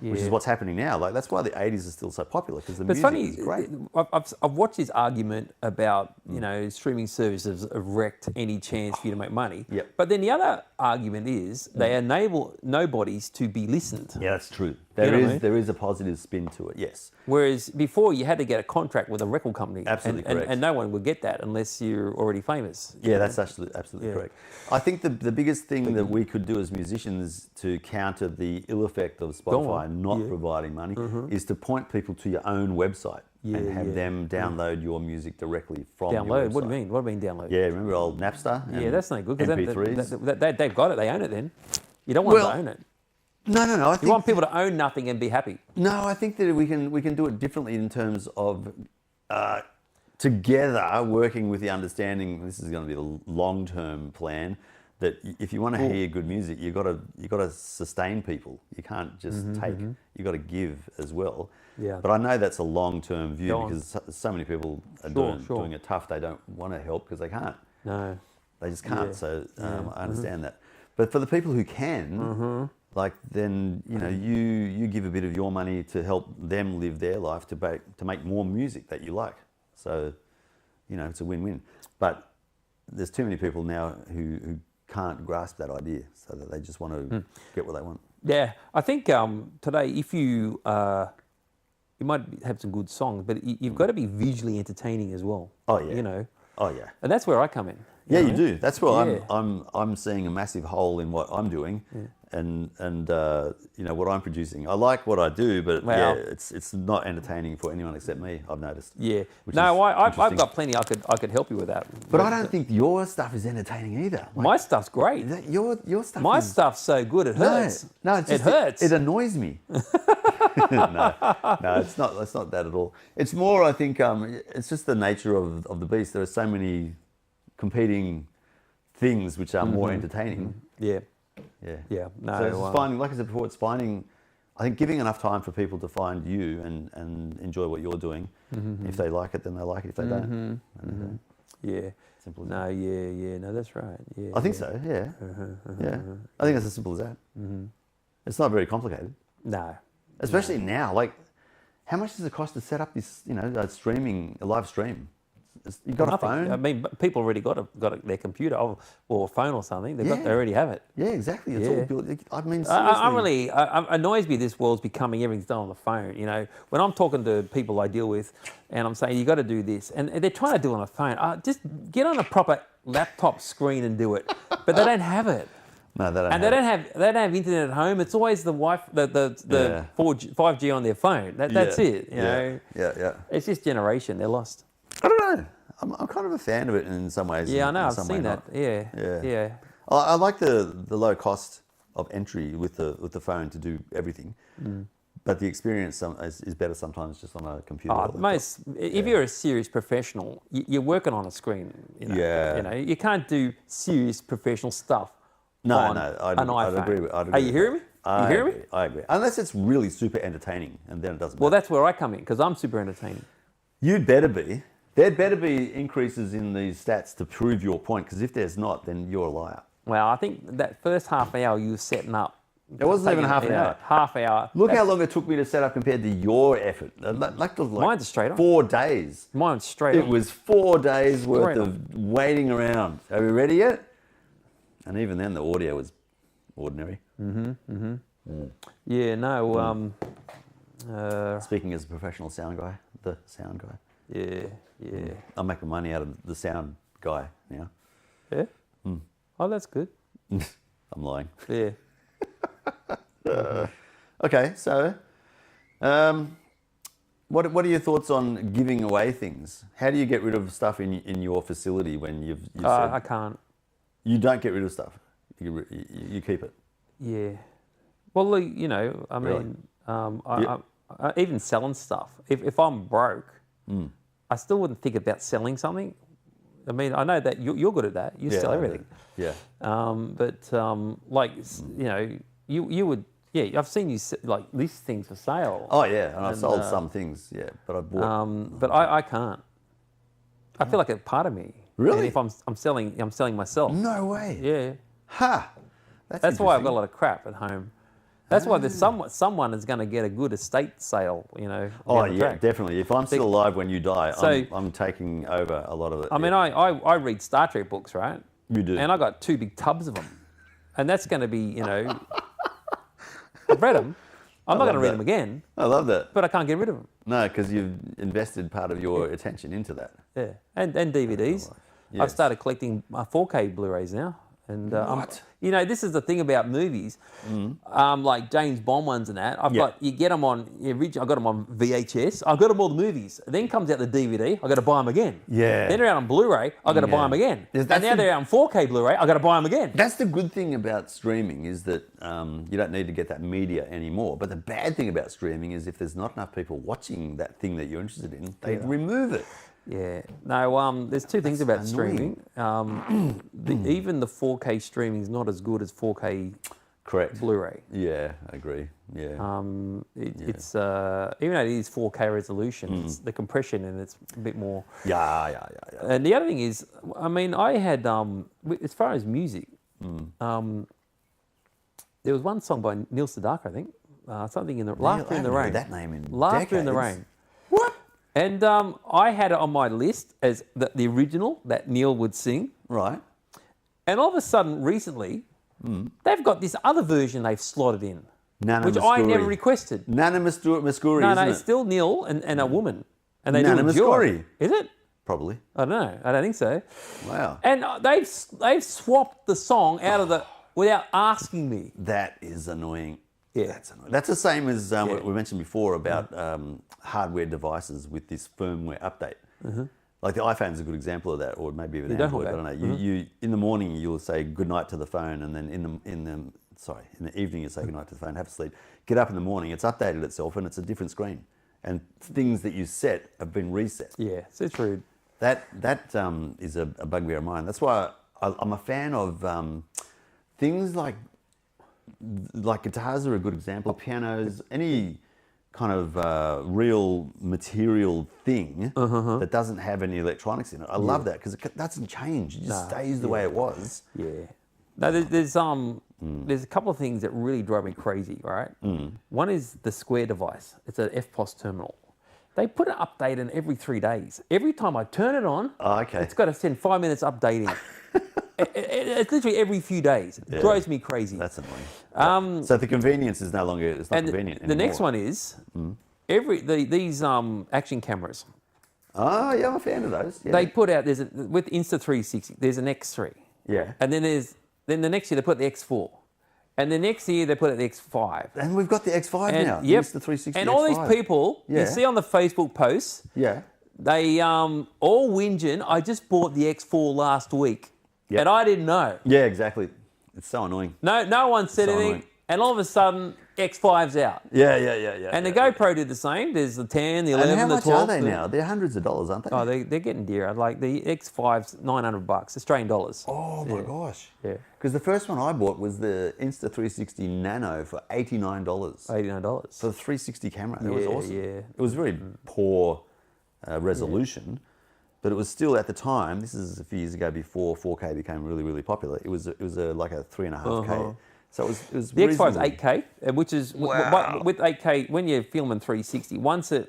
Which is what's happening now. Like, that's why the 80s are still so popular, because the music is great. I've watched this argument about, streaming services have wrecked any chance for you to make money. But then the other argument is they enable nobodies to be listened. Yeah, that's true. There is a positive spin to it, yes. Whereas before you had to get a contract with a record company. Absolutely correct. And no one would get that unless you're already famous. Yeah, that's absolutely correct. I think the biggest thing that we could do as musicians to counter the ill effect of Spotify not providing money is to point people to your own website and have them download your music directly from your website. What do you mean? What do you mean download? Yeah, remember old Napster? Yeah, that's no good. Because MP3s? they've got it. They own it then. You don't want them to own it. No. I think you want people to own nothing and be happy. No, I think that we can do it differently in terms of together working with the understanding. This is going to be the long-term plan. That if you want to hear good music, you got to sustain people. You can't just take. You got to give as well. Yeah. But I know that's a long-term view because so many people are doing it tough. They don't want to help because they can't. No. They just can't. So I understand that. But for the people who can, Mm-hmm. like then you give a bit of your money to help them live their life to make more music that you like. So, it's a win-win. But there's too many people now who can't grasp that idea, so that they just want to get what they want. Yeah, I think today, if you might have some good songs, but you've got to be visually entertaining as well. Oh yeah. Oh yeah. And that's where I come in. Yeah, you do. That's where Yeah. I'm seeing a massive hole in what I'm doing, and what I'm producing. I like what I do, but Wow. it's not entertaining for anyone except me. I've noticed. Yeah. Which No, is I've interesting. got plenty. I could help you with that. But I don't think your stuff is entertaining either. Like, My stuff's great. your stuff. My is, stuff's so good it hurts. No, it's just, it hurts. It annoys me. no, it's not. That's not that at all. It's more, I think, it's just the nature of the beast. There are so many competing things which are more entertaining. Yeah. Yeah. Yeah. No. So it's finding, like I said before, it's finding. I think giving enough time for people to find you and enjoy what you're doing. If they like it, then they like it. If they don't, then they don't. Yeah. Simple as No. Yeah. No, that's right. Yeah. I think so. Yeah. Yeah. I think it's as simple as that. It's not very complicated. No. Especially now, like, how much does it cost to set up this, a live stream? You've got Nothing. a phone? I mean, people already got their computer or a phone or something. They already have it. Yeah, exactly. It's Yeah. all built. I mean, seriously. Annoys me this world's becoming everything's done on the phone. When I'm talking to people I deal with and I'm saying, you got to do this, and they're trying to do it on a phone. Just get on a proper laptop screen and do it. But they don't have it. No, they don't. And they don't have internet at home. It's always the 5G on their phone. That's it. You know. Yeah. It's this generation. They're lost. I don't know. I'm kind of a fan of it in some ways. Yeah, I know. in I've some seen way that. not. Yeah. I like the low cost of entry with the phone to do everything, but the experience is better sometimes just on a computer. or laptop. If you're a serious professional, you're working on a screen. Yeah. You can't do serious professional stuff. No, on I'd an iPhone. agree. Are you hearing me? You hear me? I agree. Unless it's really super entertaining, and then it doesn't Well, matter. that's where I come in because I'm super entertaining. You'd better be. There better be increases in these stats to prove your point, because if there's not, then you're a liar. Well, I think that first half hour you were setting up. It wasn't even half an hour. Half hour. Look how long it took me to set up compared to your effort. Mine's straight on. 4 days. Mine's straight It on. was 4 days worth Straight of waiting around. Are we ready yet? And even then, the audio was ordinary. Yeah, no. Speaking as a professional sound guy, the sound guy. Yeah. I'm making money out of the sound guy now. Yeah? Oh, that's good. I'm lying. Yeah. Okay, so what are your thoughts on giving away things? How do you get rid of stuff in your facility when you've said I can't. you don't get rid of stuff? You keep it. Yeah. Well, look, I Really? mean, I even selling stuff. If I'm broke, I still wouldn't think about selling something. I mean, I know that you're good at that. You sell I everything. do. Yeah. You would. Yeah, I've seen you list things for sale. Oh yeah, and I've sold some things. Yeah, but I bought. But I can't. I feel like a part of me. Really? And if I'm selling myself. No way. Yeah. Ha. That's why I've got a interesting. lot of crap at home. That's why there's someone is going to get a good estate sale, Oh down the yeah, track. definitely. If I'm still alive when you die, So- I'm taking over a lot of it. I mean, I read Star Trek books, right? You do. And I got 2 big tubs of them. And that's going to be, I've read them. I'm not going to love read that. them again, I love that. but I can't get rid of them. No, because you've invested part of your attention into that. Yeah. And DVDs. Yes. I've started collecting 4K Blu-rays now. And What? this is the thing about movies, like James Bond ones and that. You get them on. I got them on VHS. I got them all the movies. Then comes out the DVD. I got to buy them again. Yeah. Then they're out on Blu-ray. I got to buy them again. Yes, And that's now the- they're out on 4K Blu-ray. I got to buy them again. That's the good thing about streaming, is that you don't need to get that media anymore. But the bad thing about streaming is if there's not enough people watching that thing that you're interested in, they remove it. Yeah. No. There's 2 things about streaming. Even the 4K streaming is not as good as 4K Correct. Blu-ray. Yeah, I agree. Yeah. It's even though it is 4K resolution, it's the compression and it's a bit more. Yeah. And the other thing is, I mean, I had as far as music, There was one song by Neil Sedaka, I think. Something in the Laughter in the Rain. That name in Laughter in the decades. Rain. What? And I had it on my list as the original that Neil would sing. Right. And all of a sudden, recently, they've got this other version they've slotted in, Nana which I Muscuri. never requested. Nana Muscuri, No, isn't it's it? still Neil and a woman. And they Nana do a duo. Muscuri. Is it? Probably. I don't know. I don't think so. Wow. And they've swapped the song out of the without asking me. That is annoying. Yeah. That's annoying. That's the same as what we mentioned before about hardware devices with this firmware update. Like the iPhone's a good example of that, or maybe even Android. I don't know. You in the morning you'll say goodnight to the phone, and then in the evening you say goodnight to the phone, have a sleep. Get up in the morning, it's updated itself, and it's a different screen, and things that you set have been reset. Yeah, so it's rude. That is a bugbear of mine. That's why I'm a fan of things like guitars are a good example. Pianos, any kind of real material thing that doesn't have any electronics in it. I love that because it doesn't change. It just stays the way it was. Yeah. No, there's a couple of things that really drive me crazy, right? One is the Square device. It's an FPOS terminal. They put an update in every 3 days. Every time I turn it on, it's got to send 5 minutes updating. It's literally every few days. It drives me crazy. That's annoying. So the convenience is no longer, it's not And convenient the anymore. next one is these action cameras. Oh, yeah, I'm a fan of those. Yeah. They put out, with Insta360, there's an X3. Yeah. And then the next year they put the X4. And the next year they put out the X5. And we've got the X5 now. Yep. It's the 360 and all X5. these people, you see on the Facebook posts, they all whinging, I just bought the X4 last week. Yep. And I didn't know. Yeah, exactly. It's so annoying. No one said So anything. annoying. And all of a sudden, X5's out. Yeah. And the GoPro did the same. There's the 10, the 11, And how the much 12. are they now? They're hundreds of dollars, aren't they? Oh, they're getting dearer. Like the X5's $900, Australian dollars. Oh my gosh. Yeah. Because the first one I bought was the Insta360 Nano for $89. $89. For the 360 camera. It was awesome. Yeah. It was very poor resolution, but it was still at the time, this is a few years ago before 4K became really, really popular. It was like a 3.5K. So it was The X5 is reasonable. 8K, which is Wow. with 8K when you're filming 360. Once it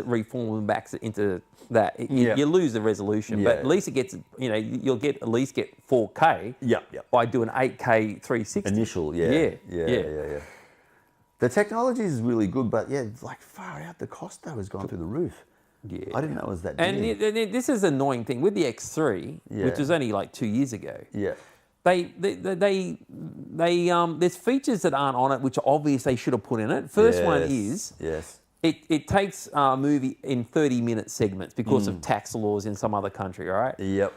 reforms back into that, you lose the resolution. But at least it gets you'll at least get 4K. Yeah. By doing 8K 360. Initial, Yeah. The technology is really good, but like far out. The cost though has gone through the roof. Yeah. I didn't know it was that big. And this is an annoying thing with the X3, which was only like 2 years ago. Yeah. There's features that aren't on it, which obviously they should have put in it. First one is it takes a movie in 30-minute segments because of tax laws in some other country, all right? Yep.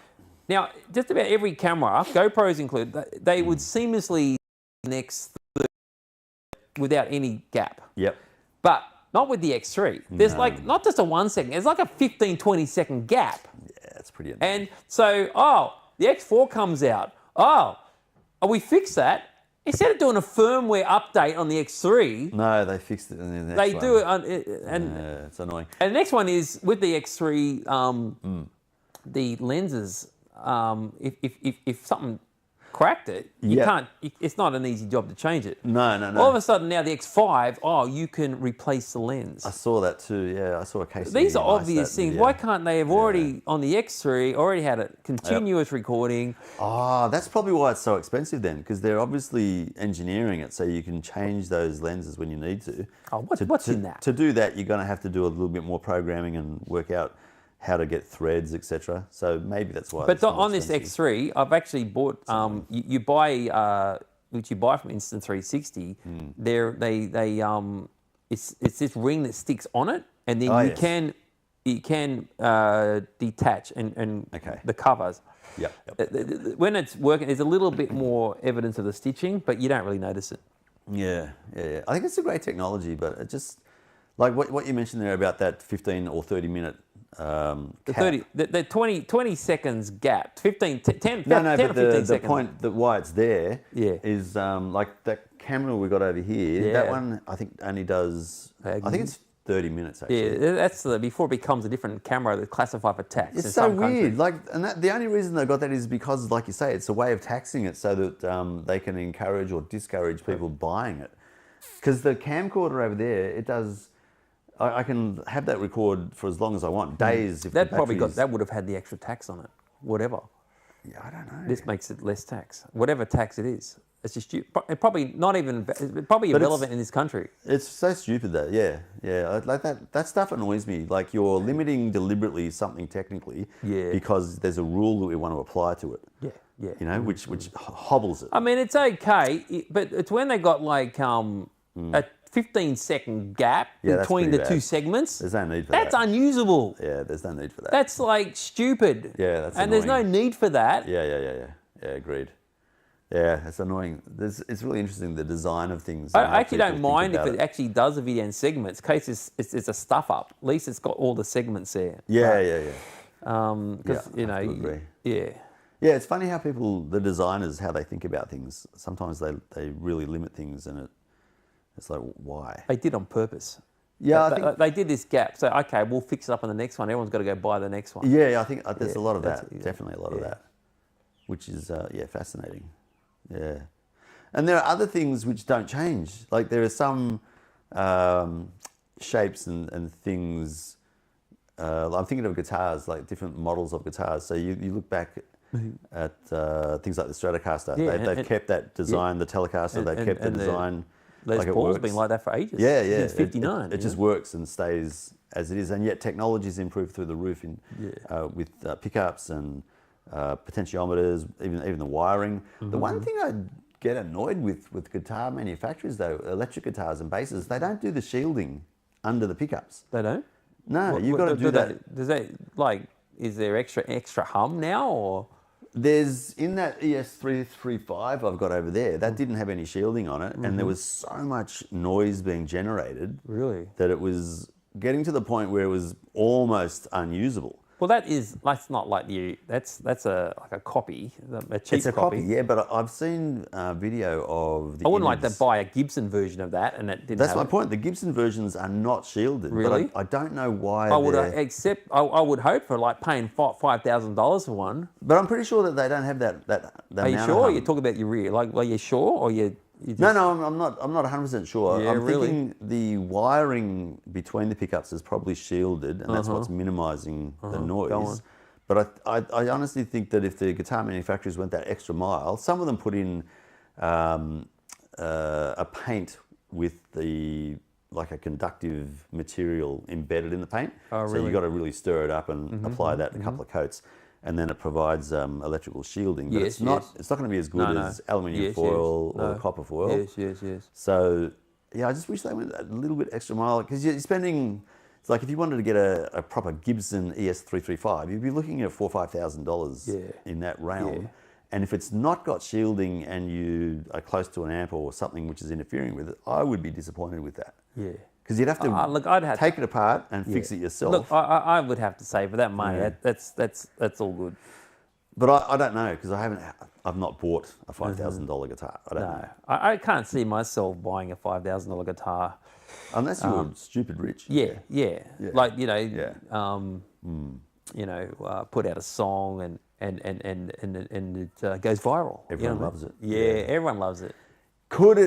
Now, just about every camera, GoPros included, they would seamlessly next without any gap. Yep. But not with the X3. There's like not just a 1 second, there's like a 15, 20-second gap. Yeah, that's pretty annoying. And so, the X4 comes out. We fixed that. Instead of doing a firmware update on the X3, No, they fixed it in the next they one. do it. And It's annoying. the next one is with the X3, the lenses. If something cracked it, you can't. It's not an easy job to change it. No. All of a sudden now the X5, you can replace the lens. I saw that too. Yeah, I saw a case. These are obvious things. Why can't they have already on the X3 already had a continuous recording? Oh, that's probably why it's so expensive then, because they're obviously engineering it so you can change those lenses when you need to. Oh, what's in that? To do that, you're going to have to do a little bit more programming and work out how to get threads, etc. So maybe that's why. But it's more on this expensive. X3, I've actually bought. You buy which you buy from Instant360. It's this ring that sticks on it, and then you can detach and the covers. Yep. When it's working, there's a little bit more evidence of the stitching, but you don't really notice it. Yeah. I think it's a great technology, but it just like what you mentioned there about that 15 or 30 minute. The 20 seconds gap, 10 but or 15 the seconds. point that why it's there Yeah. is like that camera we got over here. Yeah. That one I think only does. I think it's 30 minutes actually. Yeah, that's before it becomes a different camera that's classified for tax. It's in so some weird. countries. The only reason they got that is because, like you say, it's a way of taxing it so that they can encourage or discourage people buying it. Because the camcorder over there, it does. I can have that record for as long as I want, days. If That the probably battery's- that would have had the extra tax on it, whatever. Yeah, I don't know. This makes it less tax, whatever tax it is. It's just probably not even probably But irrelevant in this country. It's so stupid though. Yeah. Like that stuff annoys me. Like you're limiting deliberately something technically, because there's a rule that we want to apply to it. Yeah. You know, which hobbles it. I mean, it's okay, but it's when they got like a 15-second gap Yeah, that's between the pretty two bad. segments. There's no need for That's that. unusable. Yeah, there's no need for that. That's like stupid. Yeah, that's and there's no annoying. need for that. Yeah, agreed. Yeah, it's annoying. It's really interesting, the design of things. I actually don't mind if it actually does a video in segments. In case it's a stuff up. At least it's got all the segments there. Yeah. Because Yeah, I would agree. yeah. Yeah, it's funny how the designers, how they think about things. Sometimes they really limit things, and it's like, why? They did on purpose. Yeah, I they, think. they did this gap. So okay, we'll fix it up on the next one. Everyone's got to go buy the next one. Yeah, I think there's a lot of that's that. it, yeah. Definitely a lot of that, which is fascinating. Yeah, and there are other things which don't change. Like there are some shapes and things. I'm thinking of guitars, like different models of guitars. So you look back at things like the Stratocaster. Yeah, They've kept that design. The Telecaster, they've kept the design. Les like it Paul's works. been like that for ages. Yeah. Since 59. It just works and stays as it is, and yet technology's improved through the roof with pickups and potentiometers, even the wiring. The one thing I get annoyed with guitar manufacturers, though, electric guitars and basses, they don't do the shielding under the pickups. They don't? No, you've got to do that. Does that, like, is there extra hum now, or? There's, in that ES335 I've got over there, that didn't have any shielding on it, and there was so much noise being generated. Really? That it was getting to the point where it was almost unusable. Well, that's not like that's like a copy, a cheap It's a copy, yeah, but I've seen video of the I wouldn't like to images. buy a Gibson version of that, and that didn't That's have my it. point. The Gibson versions are not shielded. Really? But I don't know why I would they're... I would hope for like paying $5,000 for one. But I'm pretty sure that they don't have that Are you amount sure? of You're talking about your rear. Like, are you sure, or you just... No, I'm not 100% sure. Yeah, I'm really? thinking the wiring between the pickups is probably shielded, and that's what's minimising the noise. Go on. But I honestly think that if the guitar manufacturers went that extra mile, some of them put in a paint with like a conductive material embedded in the paint. Oh, So really? you've got to really stir it up and apply that in a couple of coats, and then it provides electrical shielding. But Yes, it's not yes. it's not going to be as good as aluminium Yes, foil yes. or No. copper foil. Yes. So, yeah, I just wish they went a little bit extra mile, because you're spending, it's like if you wanted to get a proper Gibson ES335, you'd be looking at $4,000 or $5,000 in that realm. Yeah. And if it's not got shielding and you are close to an amp or something which is interfering with it, I would be disappointed with that. Yeah. Because you'd have to Look, I'd have take it apart and fix it yourself. Look, I would have to say for that money, Yeah. that's all good. But I don't know, because I've not bought a $5,000 guitar. I don't know. No, I can't see myself buying a $5,000 guitar. Unless you're stupid rich. Yeah. Like, put out a song and it goes viral. Everyone loves it. Yeah, everyone loves it. Could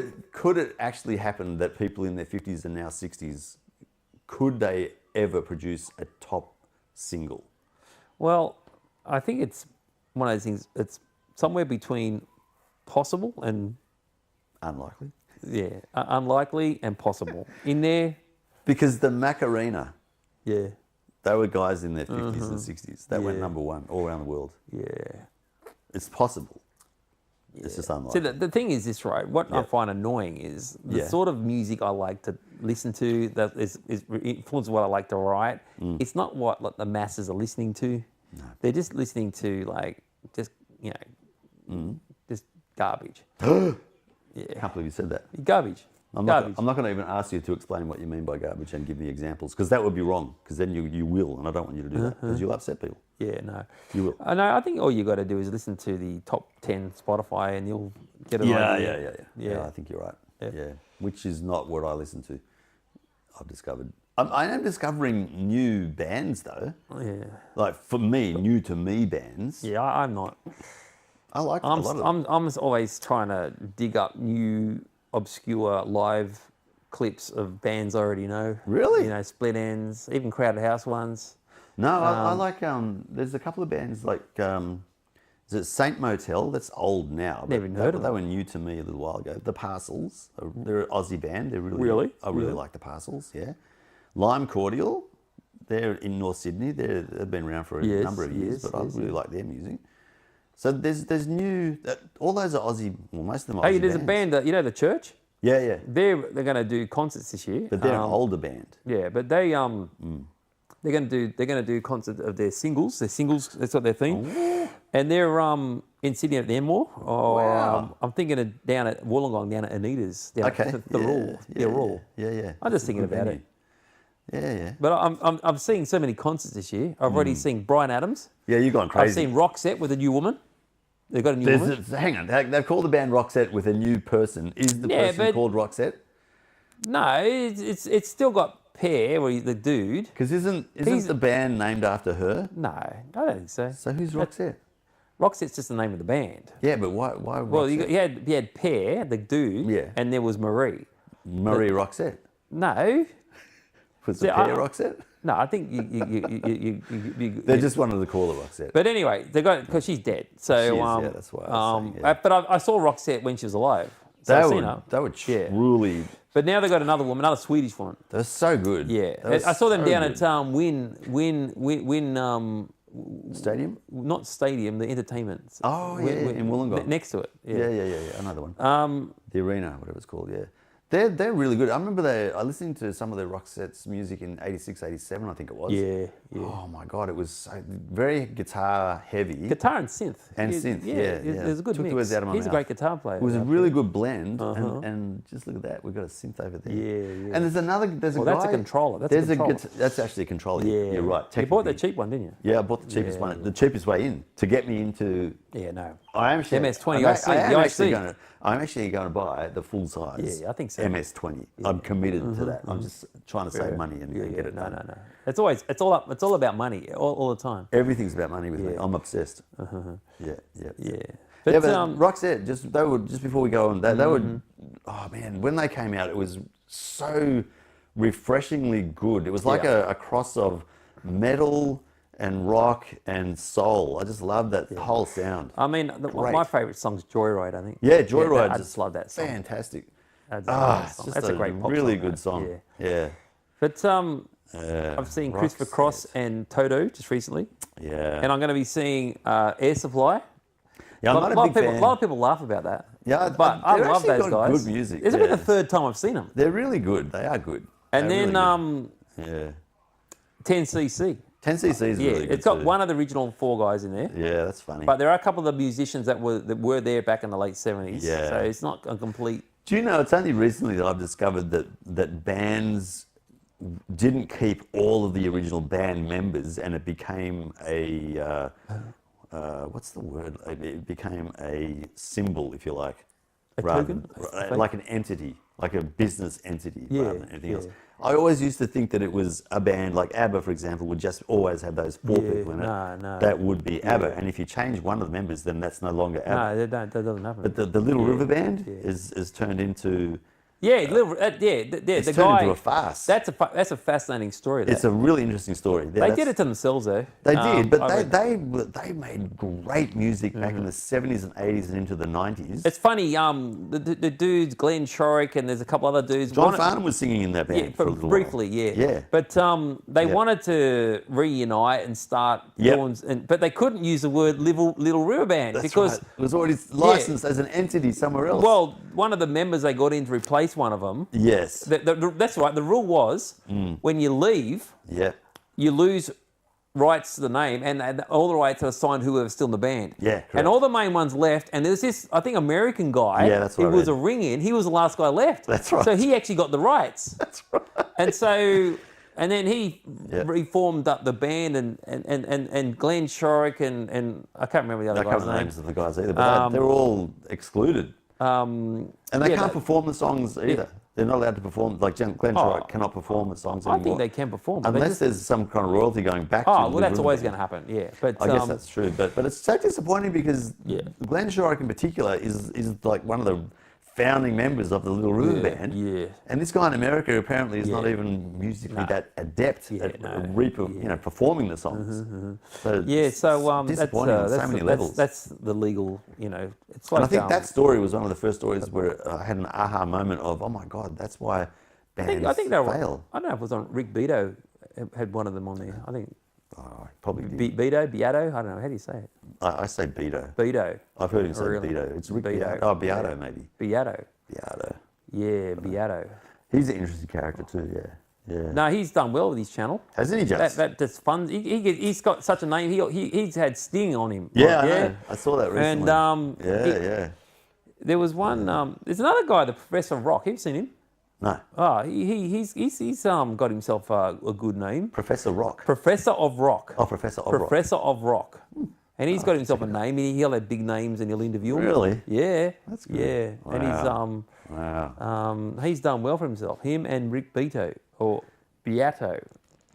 it actually happen that people in their 50s and now 60s, could they ever produce a top single? Well, I think it's one of those things. It's somewhere between possible and Unlikely. unlikely and possible. In there, Because the Macarena, yeah, they were guys in their 50s and 60s. They went number one all around the world. yeah. It's possible. It's just See, unlikely. the thing is this, right? What I find annoying is the Yeah. sort of music I like to listen to that is influences what I like to write. It's not what like, the masses are listening to. No. They're just listening to like just just garbage. I can't believe you said that. Garbage. I'm not going to even ask you to explain what you mean by garbage and give me examples, because that would be wrong, because then you will, and I don't want you to do that, because you'll upset people. Yeah, no. You will. I think all you got to do is listen to the top 10 Spotify and you'll get an idea. Yeah, I think you're right. Yeah. Yeah. Which is not what I listen to, I've discovered. I am discovering new bands though. Yeah. Like for me, new to me bands. Yeah, I'm not. I like a lot of them. I'm always trying to dig up new, obscure live clips of bands I already know. Really? You know, Split Ends, even Crowded House ones. No, I like, there's a couple of bands like, is it Saint Motel? That's old now. But Never even heard of They them. were new to me a little while ago. The Parcels, they're an Aussie band. They're really, Really? I really like the Parcels, yeah. Lime Cordial, they're in North Sydney. They've been around for a number of years, but I really like their music. So there's new, all those are Aussie, well, most of them are Aussie Hey, there's bands. a band, you know, The Church? Yeah, yeah. They're going to do concerts this year. But they're an older band. Yeah, but they're going to do concerts of their singles. Their singles, that's what their theme. Oh. And they're in Sydney at the Enmore. Wow. I'm thinking of down at Wollongong, down at Anita's. Down Okay. at the Rule. Yeah, Rule. Yeah. I'm just thinking about it. Yeah. But I'm seeing so many concerts this year. I've already seen Bryan Adams. Yeah, you've gone I've crazy. seen Roxette with a new woman. They've got a new woman. Hang on, they've called the band Roxette with a new person. Is the person but- called Roxette? No, it's still got Pear, or the dude. Because isn't the band named after her? No, I don't think so. So who's Roxette? Roxette's just the name of the band. Yeah, but why Roxette? Well, you had Pear, the dude, Yeah. and there was Marie. Marie Roxette. No, Was it See, Pear Roxette? no, I think They just wanted to call her Roxette. But anyway, they got because she's dead. So She is, yeah, that's why I was saying, yeah. But I saw Roxette when she was alive. So I've seen her. They were truly... But now they've got another woman, another Swedish woman. They're so good. Yeah, They were I saw them so down good. at Win Stadium? not Stadium, the entertainment. Oh, yeah, in Wollongong. Next to it. Yeah. Another one. The Arena, whatever it's called, yeah. They're really good. I remember I listened to some of the Roxette's music in 86, 87, I think it was. Yeah. Oh my God, it was so, very guitar heavy. Guitar and synth. And synth, yeah. There's a good Took the mix. words out of my He's a mouth. great guitar player. It was a really good blend, Uh-huh. and just look at that, we've got a synth over there. Yeah. And there's a Well, guy. that's a controller. That's a controller. That's actually a controller. Yeah. You're right. You bought the technically. cheap one, didn't you? Yeah, I bought the cheapest one, the cheapest way in to get me into. Yeah, no. I am actually, MS-20 IC. I'm actually going to buy the full size. Yeah, I think so. MS-20. I'm committed to that. I'm just trying to save money and get it done. No. It's all about money all the time. Everything's about money with me. I'm obsessed. Yeah. But, But Roxette, just before we go on, they were, oh man, when they came out, it was so refreshingly good. It was like a cross of metal and rock and soul. I just love that whole sound. I mean, my favourite song's Joyride, I think. Yeah, Joyride. I just love that song. Fantastic. That's a It's great pop really song, good mate. song. Yeah. Yeah. But I've seen Christopher Roxette. Cross and Toto just recently. Yeah. And I'm going to be seeing Air Supply. Yeah, I'm not a big fan. A lot of people laugh about that. Yeah, but I they've love actually those got guys. good music, It's about yeah. the third time I've seen them. They're really good. They are good. And They're then really good. 10cc. 10cc is really good. It's got too. one of the original four guys in there. Yeah, that's funny. But there are a couple of musicians that were there back in the late 70s. Yeah. So it's not a complete... Do you know, it's only recently that I've discovered that bands didn't keep all of the original band members, and it became a what's the word? It became a symbol, if you like, token? like an entity, like a business entity, Yeah, rather than anything else. yeah. I always used to think that it was a band like ABBA, for example, would just always have those four people in it. no. That would be ABBA, and if you change one of the members, then that's no longer ABBA. No, that doesn't happen. But the Little River Band is turned into... the turned guy... into a farce. That's a fascinating story. It's a really interesting story. They did it to themselves, though. They did, but I they read- they made great music back in the 70s and 80s and into the 90s. It's funny. The dudes, Glenn Shorrock, and there's a couple other dudes. John Farnham was singing in that band Yeah, for a little briefly, while. yeah. Yeah. But they wanted to reunite and start doing, but they couldn't use the word Little River Band That's because, right. It was already licensed as an entity somewhere else. well, one of the members they got in to replace one of them. yes. That's right. The rule was when you leave, Yeah. you lose rights to the name and all the rights are assigned whoever's still in the band. Yeah, correct. And all the main ones left. And there's this, I think, American guy. Yeah, that's what who I was read. a ring-in. He was the last guy left. That's right. So he actually got the rights. That's right. And so, and then he Yeah. reformed up the band and Glenn Shorrock and I can't remember the I other can't guy's remember the name. names of the guys either, but they're all excluded. And they yeah, can't that- perform the songs either. They're not allowed to perform. Like Glenn Shorrock cannot perform the songs I anymore. think they can perform. But unless there's some kind of royalty going back to well, the that's room always band. going to happen, yeah. But I guess that's true, but it's so disappointing because Glenn Shorrock in particular is like one of the founding members of the Little River Band. Yeah. And this guy in America apparently is not even musically that adept at performing the songs. So disappointing on so many levels. That's the legal, it's like. And I think that story was one of the first stories where I had an aha moment of, oh my God, that's why bands fail. I don't know if it was on Rick Beato had one of them on there. I think. Oh, probably did. Beato? I don't know. How do you say it? I say Beato. Beato. I've heard him say Beato. It's Rick Beato. Oh, Beato maybe. Beato. Beato. Yeah, Beato. He's an interesting character too, yeah. No, he's done well with his channel. Hasn't he just? That's fun. He's got such a name. He's had Sting on him. Yeah, I know. I saw that recently. And there was one. There's another guy, the Professor of Rock. Have you seen him? No. Oh, he's got himself a good name. Professor Rock. Professor of Rock. Oh, Professor of Rock. Professor of Rock. And he's got himself a name. He'll have big names and he'll interview them. Really? Yeah. That's good. Yeah. Wow. And he's done well for himself. Him and Rick Beato or Beato.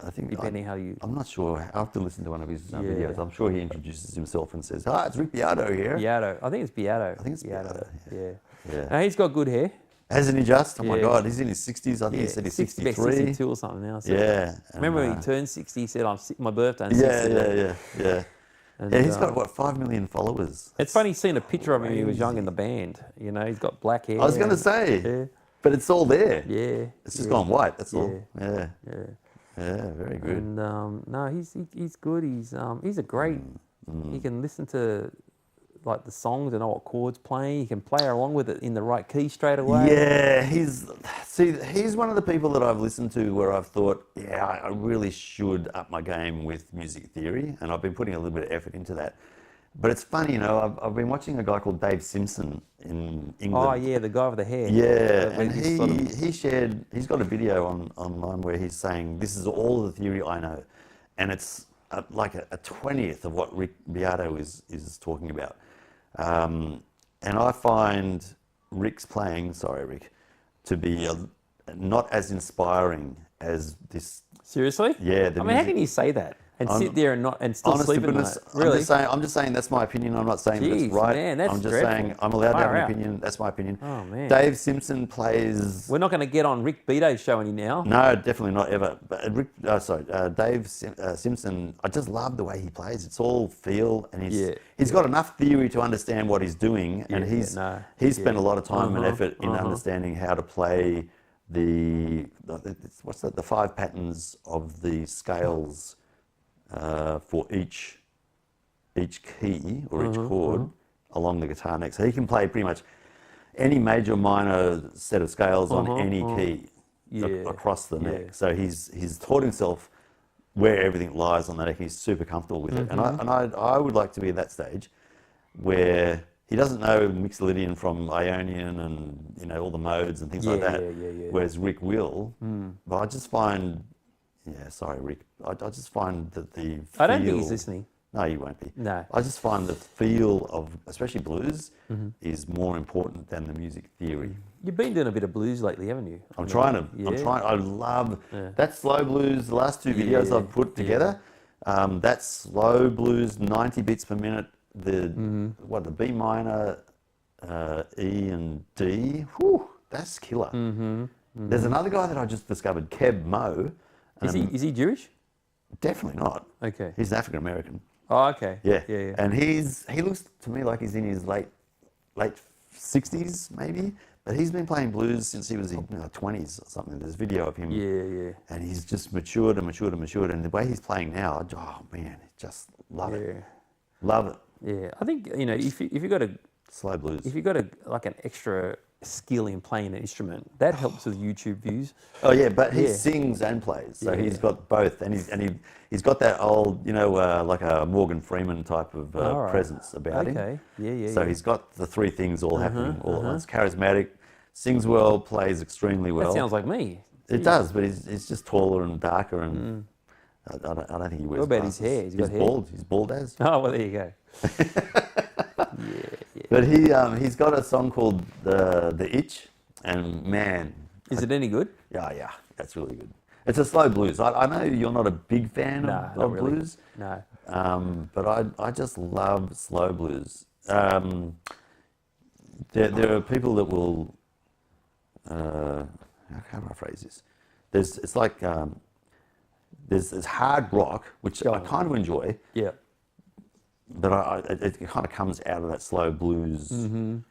I think depending how you. I'm not sure. I have to listen to one of his videos. I'm sure he introduces himself and says, "Hi, it's Rick Beato here." Beato. I think it's Beato. I think it's Beato. Yeah. Now he's got good hair. Hasn't he just? Oh my God, he's in his 60s. I think he said he's 63. 62 or something now. So. Yeah. Remember when he turned 60, he said, my birthday. Yeah. And, he's got, 5 million followers? It's funny seeing a picture of him when he was young in the band. He's got black hair. I was going to say, but it's all there. Yeah. It's just gone white, that's all. Yeah. Very good. And no, he's good. He's a great, he can listen to like the songs and know what chords playing. He can play along with it in the right key straight away. Yeah, he's one of the people that I've listened to where I've thought, I really should up my game with music theory, and I've been putting a little bit of effort into that. But it's funny, I've been watching a guy called Dave Simpson in England. Oh yeah, the guy with the hair. Yeah, and he's got a video online where he's saying, this is all the theory I know. And it's like a 20th of what Rick Beato is talking about. And I find Rick's playing, sorry Rick, to be not as inspiring as this. Seriously? Yeah. How can you say that and sit there and still sleep at night? Really? I'm just saying that's my opinion. I'm not saying that's right. Man, that's I'm just dreadful. saying I'm allowed to have an opinion. That's my opinion. Oh man. Dave Simpson plays. We're not going to get on Rick Beato's show any now. No, definitely not ever. But Dave Simpson. I just love the way he plays. It's all feel, and he's got enough theory to understand what he's doing, and he's spent a lot of time and effort in understanding how to play the 5 patterns of the scales for each key or each chord along the guitar neck. So he can play pretty much any major minor set of scales on any key across the neck. So he's taught himself where everything lies on the neck. He's super comfortable with it. And I would like to be at that stage where he doesn't know Mixolydian from Ionian and all the modes and things like that. Whereas Rick will. But I just find, sorry Rick, I just find that the feel, I don't think he's listening. No, you won't be. No. I just find the feel of, especially blues, is more important than the music theory. You've been doing a bit of blues lately, haven't you? I'm trying. I love that slow blues. The last 2 videos I've put together, that slow blues, 90 beats per minute. The B minor, E and D. Whew, that's killer. There's another guy that I just discovered, Keb Mo. Is he Jewish? Definitely not. Okay. He's African American. Oh, okay. Yeah. And he looks to me like he's in his late 60s maybe, but he's been playing blues since he was in 20s or something. There's a video of him. Yeah. And he's just matured and matured and matured. And the way he's playing now, oh man, just love it. Love it. Yeah. I think if you got a slow blues, if you got like an extra skill in playing an instrument, that helps with YouTube views. Oh yeah, but he sings and plays, so he's got both, and he's got that old, like a Morgan Freeman type of presence about him. Okay, So he's got the 3 things all happening all at once. Charismatic, sings well, plays extremely well. That sounds like me. It does, but he's just taller and darker, and I don't think he wears. What about glasses. his hair? He's bald. He's bald as. Oh well, there you go. But he's got a song called the Itch, and man, Is it any good? Yeah, that's really good. It's a slow blues. I know you're not a big fan Not of really. blues, No. but I just love slow blues. There are people that will, how do I phrase this? It's like, there's hard rock, which I kind of enjoy, Yeah. but it kind of comes out of that slow blues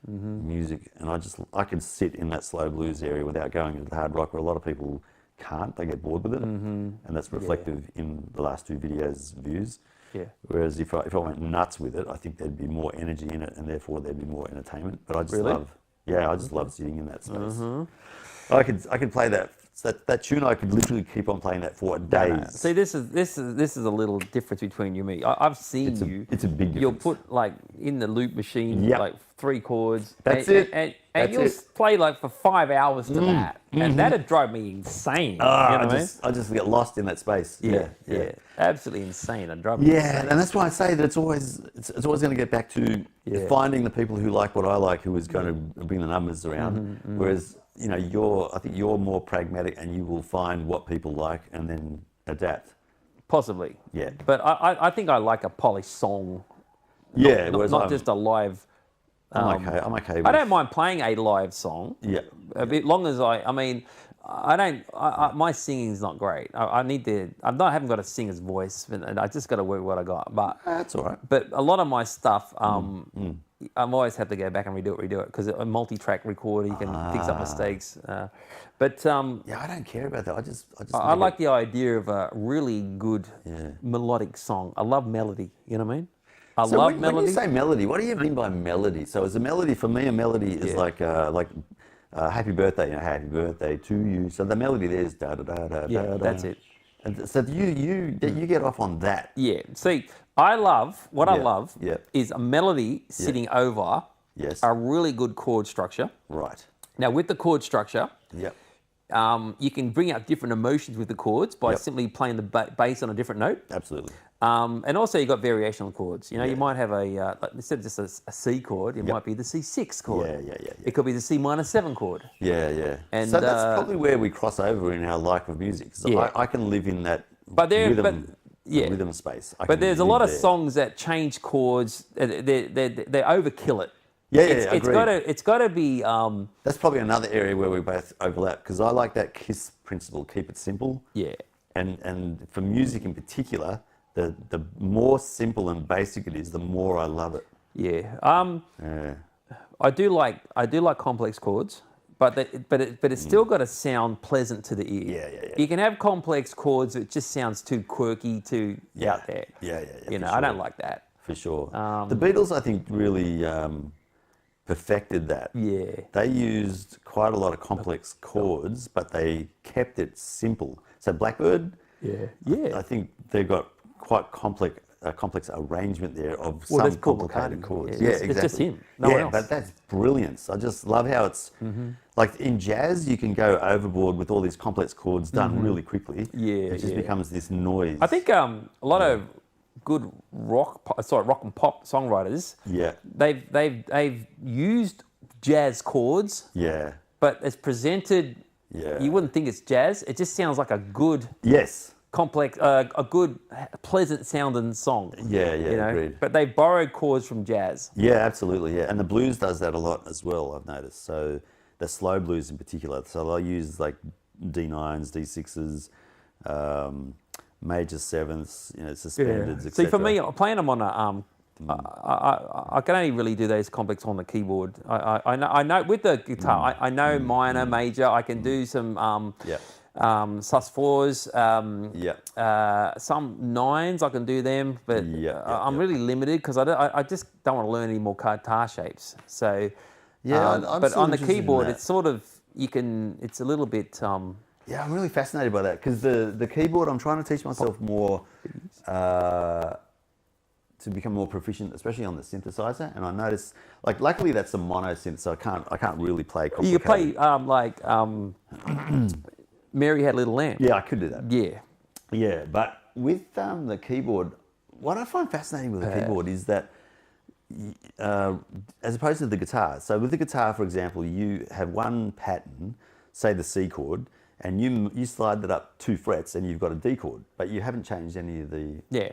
music, and I can sit in that slow blues area without going into the hard rock, where a lot of people can't. They get bored with it, and that's reflective in the last two videos' views. Yeah. Whereas if I went nuts with it, I think there'd be more energy in it, and therefore there'd be more entertainment. But I just love sitting in that space. I could play that tune. I could literally keep on playing that for days. See, this is a little difference between you and me. I've seen you. It's a big difference. You'll put like in the loop machine, Yep. like 3 chords. That's and, it. And That's you'll it. play like for 5 hours to that, and that'd drive me insane. You know what I mean? I just get lost in that space. Yeah, absolutely insane. It'd drive me insane. And that's why I say that it's always going to get back to finding the people who like what I like, who is going to bring the numbers around. Whereas I think you're more pragmatic, and you will find what people like and then adapt. Possibly. Yeah. But I think I like a polished song. Yeah, Not just a live. I'm okay. With, I don't mind playing a live song. Yeah. A bit long as I mean, I don't. My singing's not great. I haven't got a singer's voice, and I just got to work what I got. But That's all right. But a lot of my stuff, I'm always have to go back and redo it because a multi-track recorder, you can fix up mistakes. But I don't care about that. I just I like the idea of a really good melodic song. I love melody. You know what I mean? I love melody. When you say melody, what do you mean by melody? So as a melody, for me, a melody is like happy birthday, happy birthday to you. So the melody there is da da da da Yeah, da. that's it. And so you get off on that. Yeah. See, I love Yeah. is a melody sitting over Yes. a really good chord structure. Right. Now, with the chord structure, Yep. you can bring out different emotions with the chords by simply playing the bass on a different note. Absolutely. And also you've got variational chords. You might have like, instead of just a C chord, it might be the C6 chord. Yeah. It could be the C minor 7 chord. Yeah. And, so that's probably where we cross over in our like of music. So I can live in that rhythm space. But there's a lot of songs that change chords. They overkill it. It's got to be. That's probably another area where we both overlap, because I like that KISS principle: keep it simple. Yeah. And for music in particular, the more simple and basic it is, the more I love it. Yeah. I do like complex chords, but it's still got to sound pleasant to the ear. Yeah. You can have complex chords that just sounds too quirky, too out there. Yeah. I don't like that. For sure. The Beatles, I think, really perfected that. Yeah. They used quite a lot of complex chords, but they kept it simple. So Blackbird, I think they've got quite complex arrangement there of some complicated chords. Yeah, exactly. It's just him. No one else. But that's brilliance. I just love how it's like in jazz, you can go overboard with all these complex chords done really quickly. It just becomes this noise. I think a lot of good rock and pop songwriters. Yeah. They've used jazz chords. Yeah. But it's presented. Yeah. You wouldn't think it's jazz. It just sounds like a good. Yes. Complex, a good, pleasant sounding song. Yeah, agreed. But they borrowed chords from jazz. Yeah, absolutely. Yeah, and the blues does that a lot as well, I've noticed. So the slow blues in particular. So they'll use like D9s, D6s, major sevenths, suspendeds, etc. See, for me, playing them on a, I can only really do those complex on the keyboard. I know with the guitar, I know minor, major. I can do some. sus4s, some 9s I can do them, but I'm really limited because I just don't want to learn any more guitar shapes. So but on the keyboard, it's sort of it's a little bit. Yeah, I'm really fascinated by that because the keyboard, I'm trying to teach myself more to become more proficient, especially on the synthesizer. And I notice, like, luckily that's a mono synth, so I can't really play complicated. You can play Mary Had a Little Lamb. Yeah, I could do that. Yeah. But with the keyboard, what I find fascinating with the keyboard is that, as opposed to the guitar. So with the guitar, for example, you have one pattern. say the C chord, and you slide that up 2 frets, and you've got a D chord, but you haven't changed any of the. Yeah.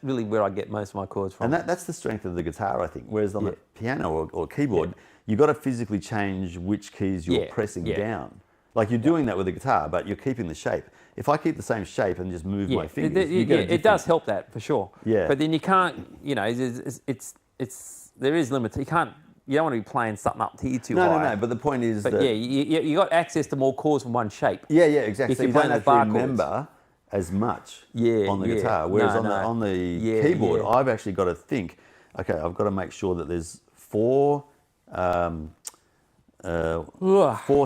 Really, where I get most of my chords from. And that's the strength of the guitar, I think. Whereas on the piano or keyboard, you've got to physically change which keys you're pressing down. Like you're doing that with the guitar, but you're keeping the shape. If I keep the same shape and just move my fingers, it does help that for sure. Yeah. But then you can't, there is limits. You don't want to be playing something up here too high. No. But the point is that you got access to more chords from one shape. Yeah, exactly. If So you're you don't playing have the to bar remember as much on the guitar. Whereas on the keyboard, I've actually got to think, okay, I've got to make sure that there's 4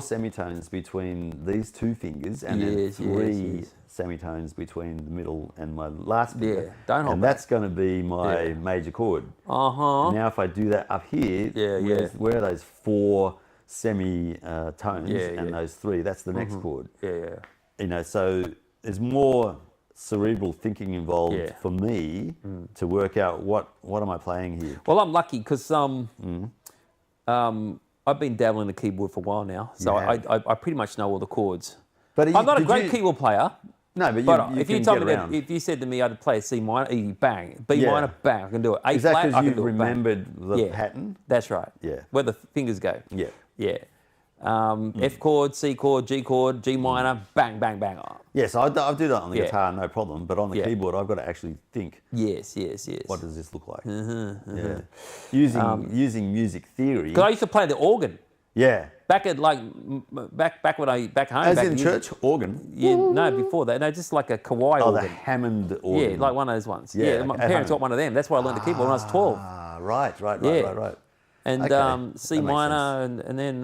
semitones between these 2 fingers, and then 3 semitones between the middle and my last finger. And that's going to be my major chord. Now if I do that up here, where are those 4 semitones and those 3? That's the next chord. So there's more cerebral thinking involved for me to work out what am I playing here. Well, I'm lucky because I've been dabbling in the keyboard for a while now, so I pretty much know all the chords. But I'm not a great keyboard player. No, but you if you told me if you said to me I'd play a C minor, easy, bang, B minor, bang, I can do it. A Is that flat, because I can you've do it. remembered the pattern? That's right. Yeah. Where the fingers go. Yeah. F chord, C chord, G minor, bang, bang, bang. Yes, I do that on the guitar, no problem. But on the keyboard, I've got to actually think. Yes. What does this look like? Using music theory. Because I used to play the organ. Yeah. Back at back when I back home. As in church organ? Yeah, no, before that. No, just like a Kawhi organ. Oh, the Hammond organ. Yeah, like one of those ones. Yeah, my parents taught one of them. That's why I learned the keyboard when I was 12. Ah, right. And C minor, and then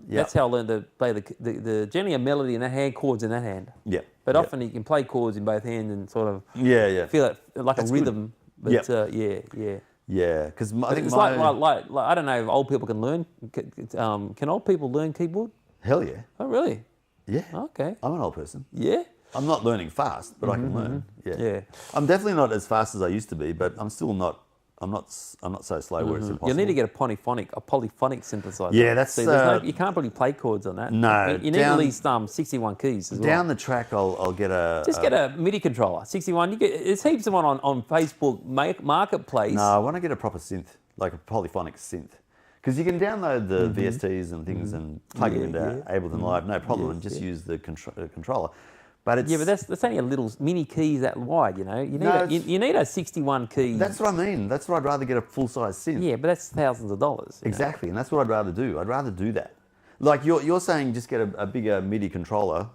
that's how I learned to play the generally a melody in that hand, chords in that hand. Yeah. But often you can play chords in both hands and sort of feel it like a rhythm. But Yeah, because I think it's like I don't know if old people can learn. Can old people learn keyboard? Hell yeah. Oh really? Yeah. Okay. I'm an old person. Yeah. I'm not learning fast, but I can learn. Yeah. I'm definitely not as fast as I used to be, but I'm still not. I'm not so slow where it's impossible. You need to get a polyphonic synthesizer. Yeah, that's. See, you can't really play chords on that. No, you need at least 61 keys as well. Down the track, I'll get a. Just get a MIDI controller. 61. There's heaps of one on Facebook Marketplace. No, I want to get a proper synth, like a polyphonic synth, because you can download the VSTs and things and plug it into Ableton Live, no problem, and just use the controller. But it's, but that's only a little mini keys that wide, you know. You need a 61 key. That's what I mean. That's why I'd rather get a full size synth. Yeah, but that's thousands of dollars. Exactly, and that's what I'd rather do. I'd rather do that. Like you're saying, just get a bigger MIDI controller,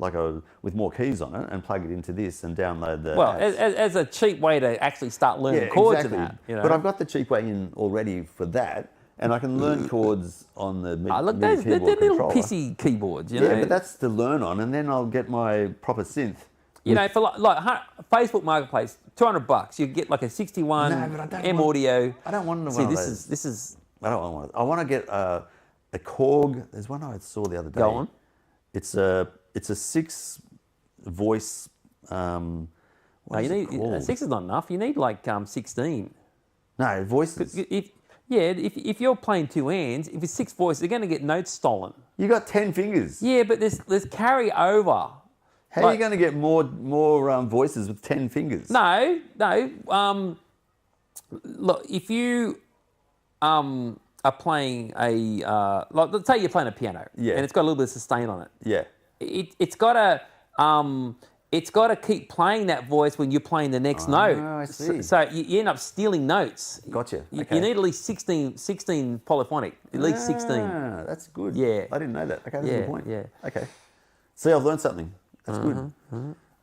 with more keys on it, and plug it into this and download the. Well, as a cheap way to actually start learning chords exactly. in that. You know? But I've got the cheap way in already for that. And I can learn chords on the MIDI look, keyboard they're little controller. pissy keyboards, you know. Yeah, but that's to learn on, and then I'll get my proper synth. You know, for like Facebook Marketplace, $200, you get like a 61 M audio. I don't want one See, of this those. is. I don't want one. I want to get a Korg. There's one I saw the other day. Go on. It's a 6 voice. No, you need 6 is not enough. You need like 16. No, voices. If you're playing 2 hands, if it's 6 voices, they're going to get notes stolen. You got 10 fingers. Yeah, but there's carry over. How are you going to get more voices with 10 fingers? No. Look, if you are playing let's say you're playing a piano, and it's got a little bit of sustain on it. Yeah. It's got to keep playing that voice when you're playing the next note. I see. So you end up stealing notes. Gotcha. You Okay. need at least 16 polyphonic. At least 16. That's good. Yeah. I didn't know that. Okay, that's a good point. Yeah. Okay. See, I've learned something. That's good.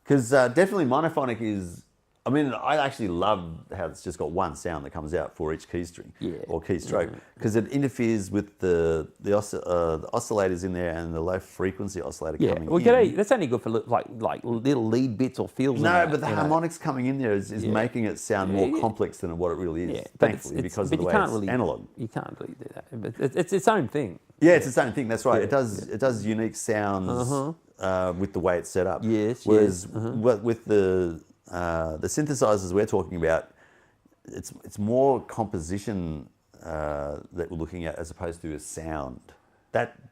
Because definitely monophonic is. I mean, I actually love how it's just got one sound that comes out for each key string or key stroke, because it interferes with the oscillators in there and the low frequency oscillator coming in. That's only good for like little lead bits or fills. No, but the harmonics coming in there is making it sound more complex than what it really is. Yeah, thankfully, because of the way it's analog. You can't really do that. But it's its own thing. Yeah, it's its own thing. That's right. It does unique sounds with the way it's set up. Yes. Whereas with the synthesizers we're talking about, it's more composition that we're looking at as opposed to a sound.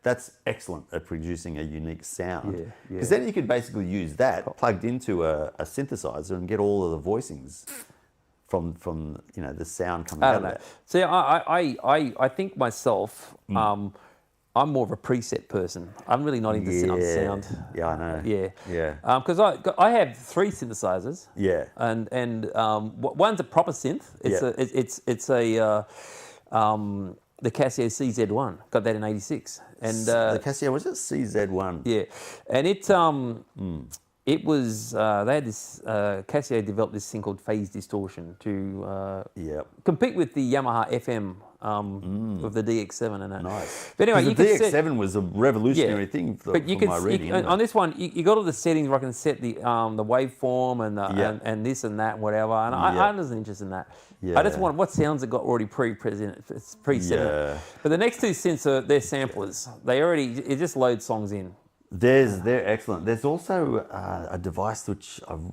that's excellent at producing a unique sound. Yeah, Because then you could basically use that plugged into a synthesizer and get all of the voicings from the sound coming out of that. See, I think myself, I'm more of a preset person. I'm really not into sound. Yeah, I know. Yeah. Yeah. Because I have 3 synthesizers. Yeah. And one's a proper synth. It's the Casio CZ1. Got that in '86. And The Casio, was it CZ1? yeah, and it was they had this Casio developed this thing called phase distortion to compete with the Yamaha FM of the DX7 and that. Nice. But anyway, the DX7 was a revolutionary thing from my reading. On this one, you got all the settings where I can set the waveform and this and that and whatever. And I wasn't interested in that. Yeah. I just wanted what sounds it got already preset. Yeah. But the next 2 synths they're samplers. It just loads songs in. They're excellent. There's also a device which I've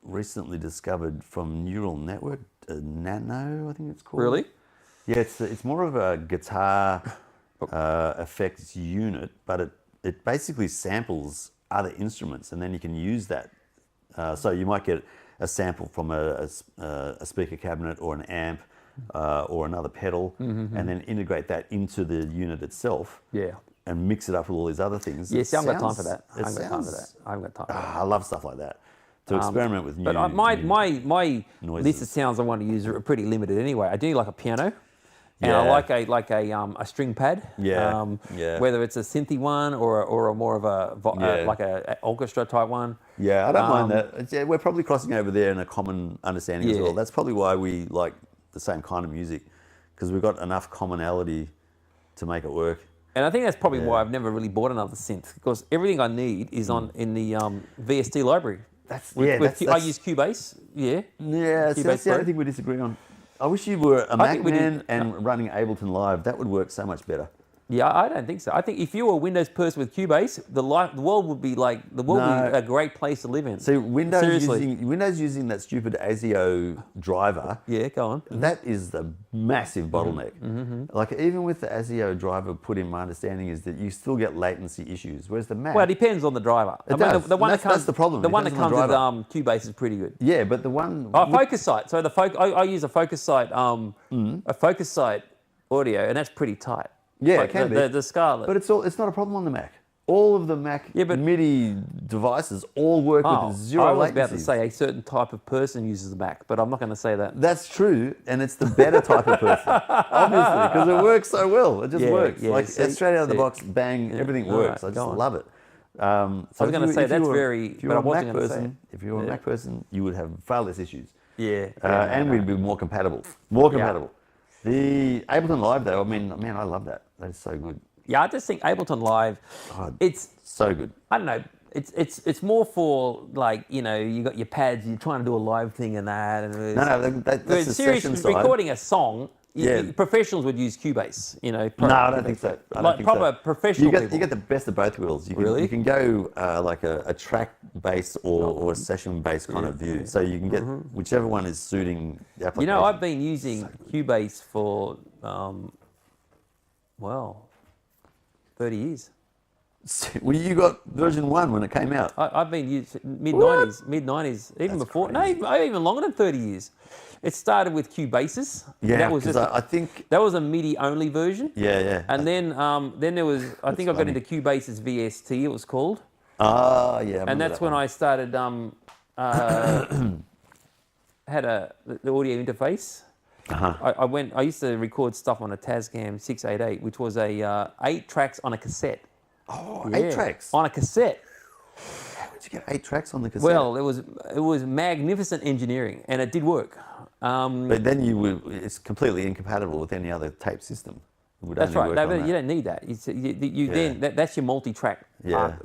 recently discovered from Neural Network, Nano, I think it's called. Really? Yeah, it's more of a guitar effects unit, but it basically samples other instruments, and then you can use that. So you might get a sample from a speaker cabinet or an amp or another pedal, and then integrate that into the unit itself. Yeah. And mix it up with all these other things. Yes, I haven't got time for that. I haven't got time for that. I love stuff like that. To experiment with new. But my noises. list of sounds I want to use are pretty limited anyway. I do like a piano, and I like a string pad. Yeah. Whether it's a synthy one or a more of a like a orchestra type one. Yeah, I don't mind that. Yeah, we're probably crossing over there in a common understanding as well. That's probably why we like the same kind of music, because we've got enough commonality to make it work. And I think that's probably why I've never really bought another synth, because everything I need is in the VST library. I use Cubase. Yeah. Yeah, so that's the only thing we disagree on. I wish you were a Mac man and running Ableton Live. That would work so much better. Yeah, I don't think so. I think if you were a Windows person with Cubase, the world would be a great place to live in. See, Windows using that stupid ASIO driver. Yeah, go on. That is the massive bottleneck. Like even with the ASIO driver put in, my understanding is that you still get latency issues, whereas the Mac. Well, it depends on the driver. That's the problem. The one that comes with Cubase is pretty good. Yeah, but the one. Focusrite. So I use a Focusrite audio, and that's pretty tight. Yeah, like it can be. The Scarlett. But it's not a problem on the Mac. All of the Mac MIDI devices all work with zero latency. I was about to say a certain type of person uses the Mac, but I'm not going to say that. That's true, and it's the better type of person, obviously, because it works so well. It just works. Straight out of the box, bang, everything works. Right, I just love it. So I was going to say that's very. If you're a Mac person, a Mac person, you would have far less issues. And we'd be more compatible. The Ableton Live, though, I mean, I love that. That is so good. Yeah, I just think Ableton Live, it's so good. I don't know. It's more for like, you got your pads, you're trying to do a live thing and that. And that's the session side. Recording a song. Professionals would use Cubase, No, I don't think so. Professional people. You get the best of both worlds. Really? You can go like a track-based or a session-based kind of view. So you can get whichever one is suiting the application. I've been using Cubase for, 30 years. Well, you got version 1 when it came out. I've been using mid-90s, even before. Crazy. No, even longer than 30 years. It started with Cubases. Yeah, that was I think that was a MIDI-only version. Yeah. And then there was, I think I got into Cubase's VST, it was called. Yeah. And that's when I started, had the audio interface. I used to record stuff on a Tascam 688, which was 8 tracks on a cassette. Oh, 8 tracks? On a cassette. How did you get 8 tracks on the cassette? Well, it was magnificent engineering, and it did work. But then it's completely incompatible with any other tape system. That's right. You don't need that. That's your multi-track. Yeah.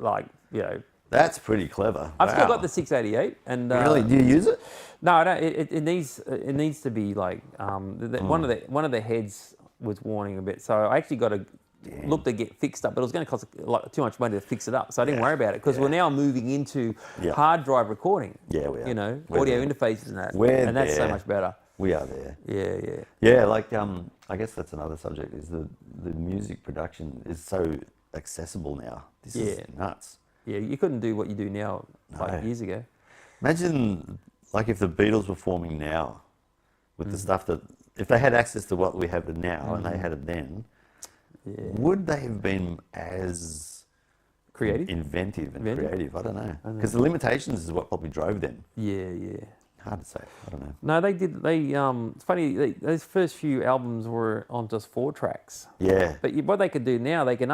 That's pretty clever. I've still got the 688, and really, do you use it? No, I don't. It needs to be like one of the heads was warning a bit, so I actually got to look to get fixed up, but it was going to cost too much money to fix it up, so I didn't worry about it because we're now moving into hard drive recording. Yeah, we are. Audio interfaces and that, and that's so much better. We are there. Yeah. Yeah, like I guess that's another subject. Is the music production is so accessible now. This Yeah. is nuts. Yeah, you couldn't do what you do now like No. years ago. Imagine like if the Beatles were forming now with Mm. the stuff that, if they had access to what we have now and they had it then, would they have been as Creative? inventive and Inventive? creative? I don't know. Because the limitations is what probably drove them. Yeah, yeah. Hard to say. I don't know. No, they did. It's funny. Those first few albums were on just 4 tracks. Yeah. But what they could do now, they can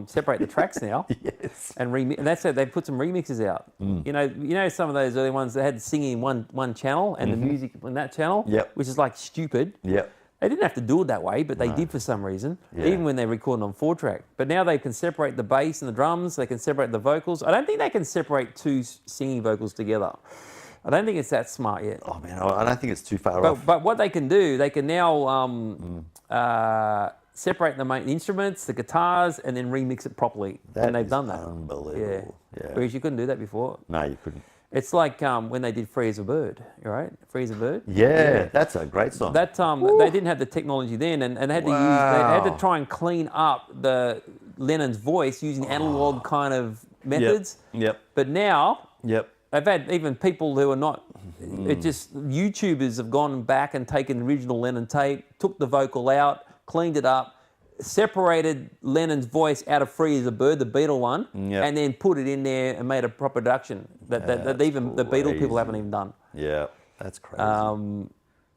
separate the tracks now. Yes. And remix. And that's how they put some remixes out. You know, some of those early ones that had singing in one channel and the music in that channel. Yep. Which is like stupid. Yep. They didn't have to do it that way, but they did for some reason, Yeah. even when they're recording on 4-track. But now they can separate the bass and the drums, they can separate the vocals. I don't think they can separate 2 singing vocals together. I don't think it's that smart yet. Oh man, I don't think it's too far off. But what they can do, they can now separate the main instruments, the guitars, and then remix it properly. And they've done that. Unbelievable. Yeah. Whereas you couldn't do that before. No, you couldn't. It's like when they did Free as a Bird, right? Free as a Bird. Yeah, that's a great song. That they didn't have the technology then, and they had to they had to try and clean up Lennon's voice using analog kind of methods. Yep. But now Yep. they've had even people who are not. It just YouTubers have gone back and taken the original Lennon tape, took the vocal out, cleaned it up, separated Lennon's voice out of Free as a Bird, the Beatle one, and then put it in there and made a proper production that even the Beatle people haven't even done. Yeah, that's crazy.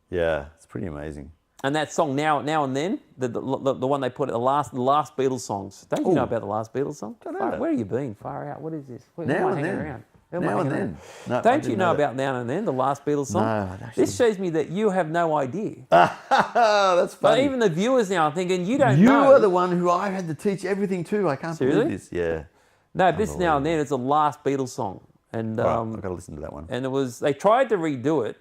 Yeah, it's pretty amazing. And that song Now and Then, the one they put at the last Beatles songs. Don't you know about the last Beatles song? Don't know that. Where are you been? Far out. What is this? Who am Now I and hanging Then. around? Who am I Now and hanging Then. around? No, I Don't you didn't know know that. about Now and Then, the last Beatles song? No, I actually This shows me that you have no idea. That's But funny. even the viewers now are thinking, you don't you know. are the one who I had to teach everything to. I can't Seriously? believe this. Yeah. No, this Now and Then is the last Beatles song. And All right, I've got to listen to that one. and they tried to redo it.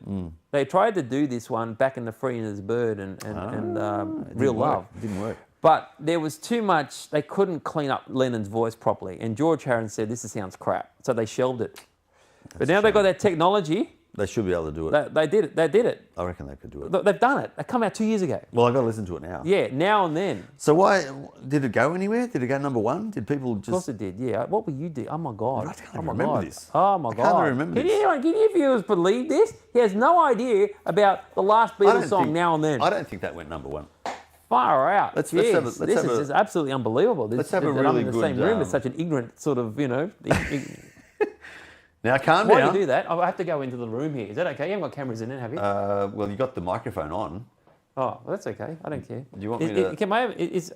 They tried to do this one back in the Free as a Bird and Real Love. It didn't work. But there was too much, they couldn't clean up Lennon's voice properly. And George Harrison said, this sounds crap. So they shelved it. But now they've got that technology. They should be able to do it. They did it. I reckon they could do it. They've done it. They come out 2 years ago. Well, I've got to listen to it now. Yeah, Now and Then. So why did it go anywhere? Did it go number 1? Did people just? Of course it did, yeah. What were you doing? Oh my God. I can't oh my remember God. this. Oh my I God. can't remember Can this. Can you viewers believe this? He has no idea about the last I Beatles don't song, think- Now and Then. I don't think that went number 1. Far out. Let's Jeez, have a- this is just absolutely unbelievable. let's have a that I'm really in the good, same room with such an ignorant sort of, Now calm Why down. do you do that? I have to go into the room here. Is that okay? You haven't got cameras in it, have you? Well, you got the microphone on. Oh, well, that's okay. I don't care. Do you want me to?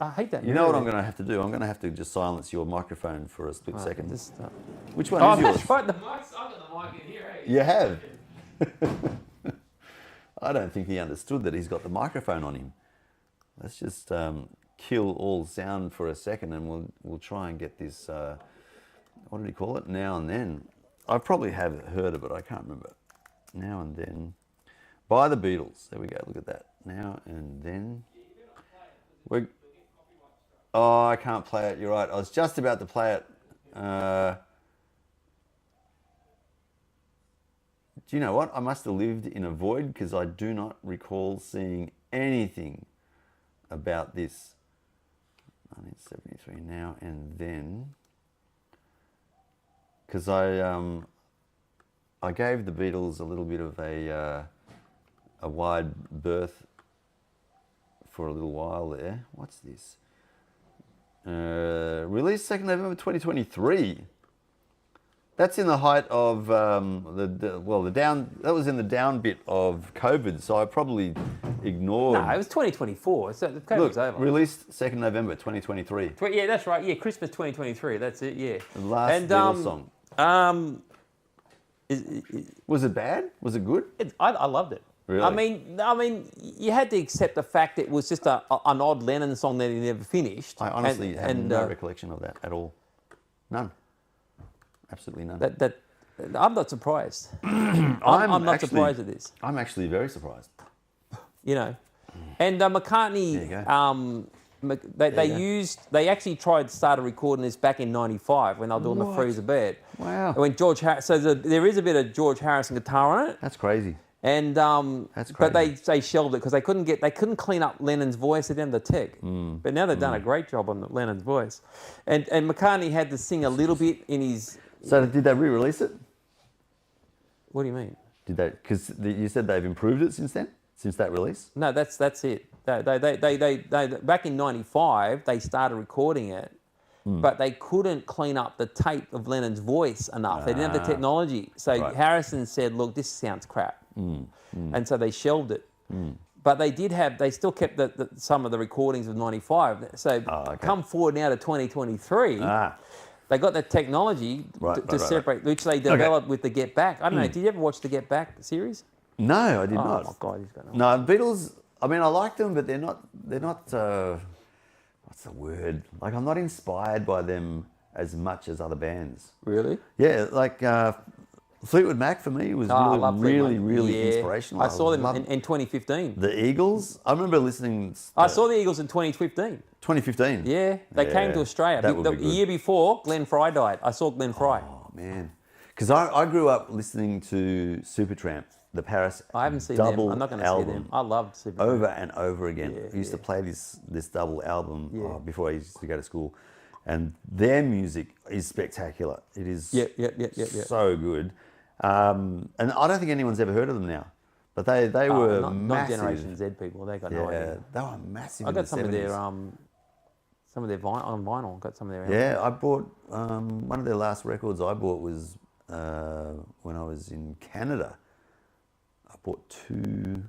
I hate that. You know what I'm going to have to do? I'm going to have to just silence your microphone for a split second. Just, Which one oh, is yours? that's right. The mic's, I've got the mic in here. Eh? You have. I don't think he understood that he's got the microphone on him. Let's just kill all sound for a second, and we'll try and get this. What did he call it? Now and Then. I probably have heard of it. I can't remember. Now and Then, by the Beatles. There we go. Look at that. Now and Then. Oh, I can't play it. You're right. I was just about to play it. Do you know what? I must have lived in a void because I do not recall seeing anything about this. 1973, Now and Then. Because I gave the Beatles a little bit of a wide berth for a little while there. What's this? Released 2nd November 2023. That's in the height of the down. That was in the down bit of COVID, so I probably ignored. No, it was 2024. So the COVID's over. Released 2nd November 2023. Yeah, that's right. Yeah, Christmas 2023. That's it. Yeah. The last Beatles song. Was it bad? Was it good? I loved it. Really? I mean, you had to accept the fact that it was just an odd Lennon song that he never finished. I honestly have no recollection of that at all. None. Absolutely none. I'm not surprised. I'm not surprised at this. I'm actually very surprised. You know, and McCartney. There you go. They actually tried to start recording this back in '95 when they were doing the Free as a Bird. Wow. When there is a bit of George Harrison guitar on it. That's crazy. And That's but crazy. they shelved it because they couldn't clean up Lennon's voice. They didn't have the tech. But now they've done a great job on Lennon's voice, and McCartney had to sing a little bit in his. So did they re-release it? What do you mean? Did they? Because you said they've improved it since then, since that release. No, that's it. They back in '95 they started recording it, but they couldn't clean up the tape of Lennon's voice enough. They didn't have the technology. So Right. Harrison said, "Look, this sounds crap," and so they shelved it. But they still kept some of the recordings of '95. So come forward now to 2023. They got that technology to separate, which they developed with the Get Back. I don't know. Did you ever watch the Get Back series? No, I did not. Oh my God, he's going to. No, Beatles. I mean, I like them, but they're not. What's the word? Like, I'm not inspired by them as much as other bands. Really? Yeah, like Fleetwood Mac for me was I love really Fleetwood Mac. inspirational. I saw them loved in 2015. the Eagles. I remember listening. I saw the Eagles in 2015. 2015. Yeah, they came to Australia. That would The be good. year before, Glenn Fry died. I saw Glenn Fry. Oh man, because I grew up listening to Supertramp, the Paris I haven't seen double them. I'm not going to see album them. I loved Super. over and over again. Yeah, I used to play this double album Yeah. before I used to go to school, and their music is spectacular. It is Yeah. so good, and I don't think anyone's ever heard of them now, but they were not massive. Generation Z people. They got no Yeah, idea. they were massive. I in got the some of 70s. their on vinyl. Got some of their albums. Yeah, I bought one of their last records. I bought was when I was in Canada. I bought 2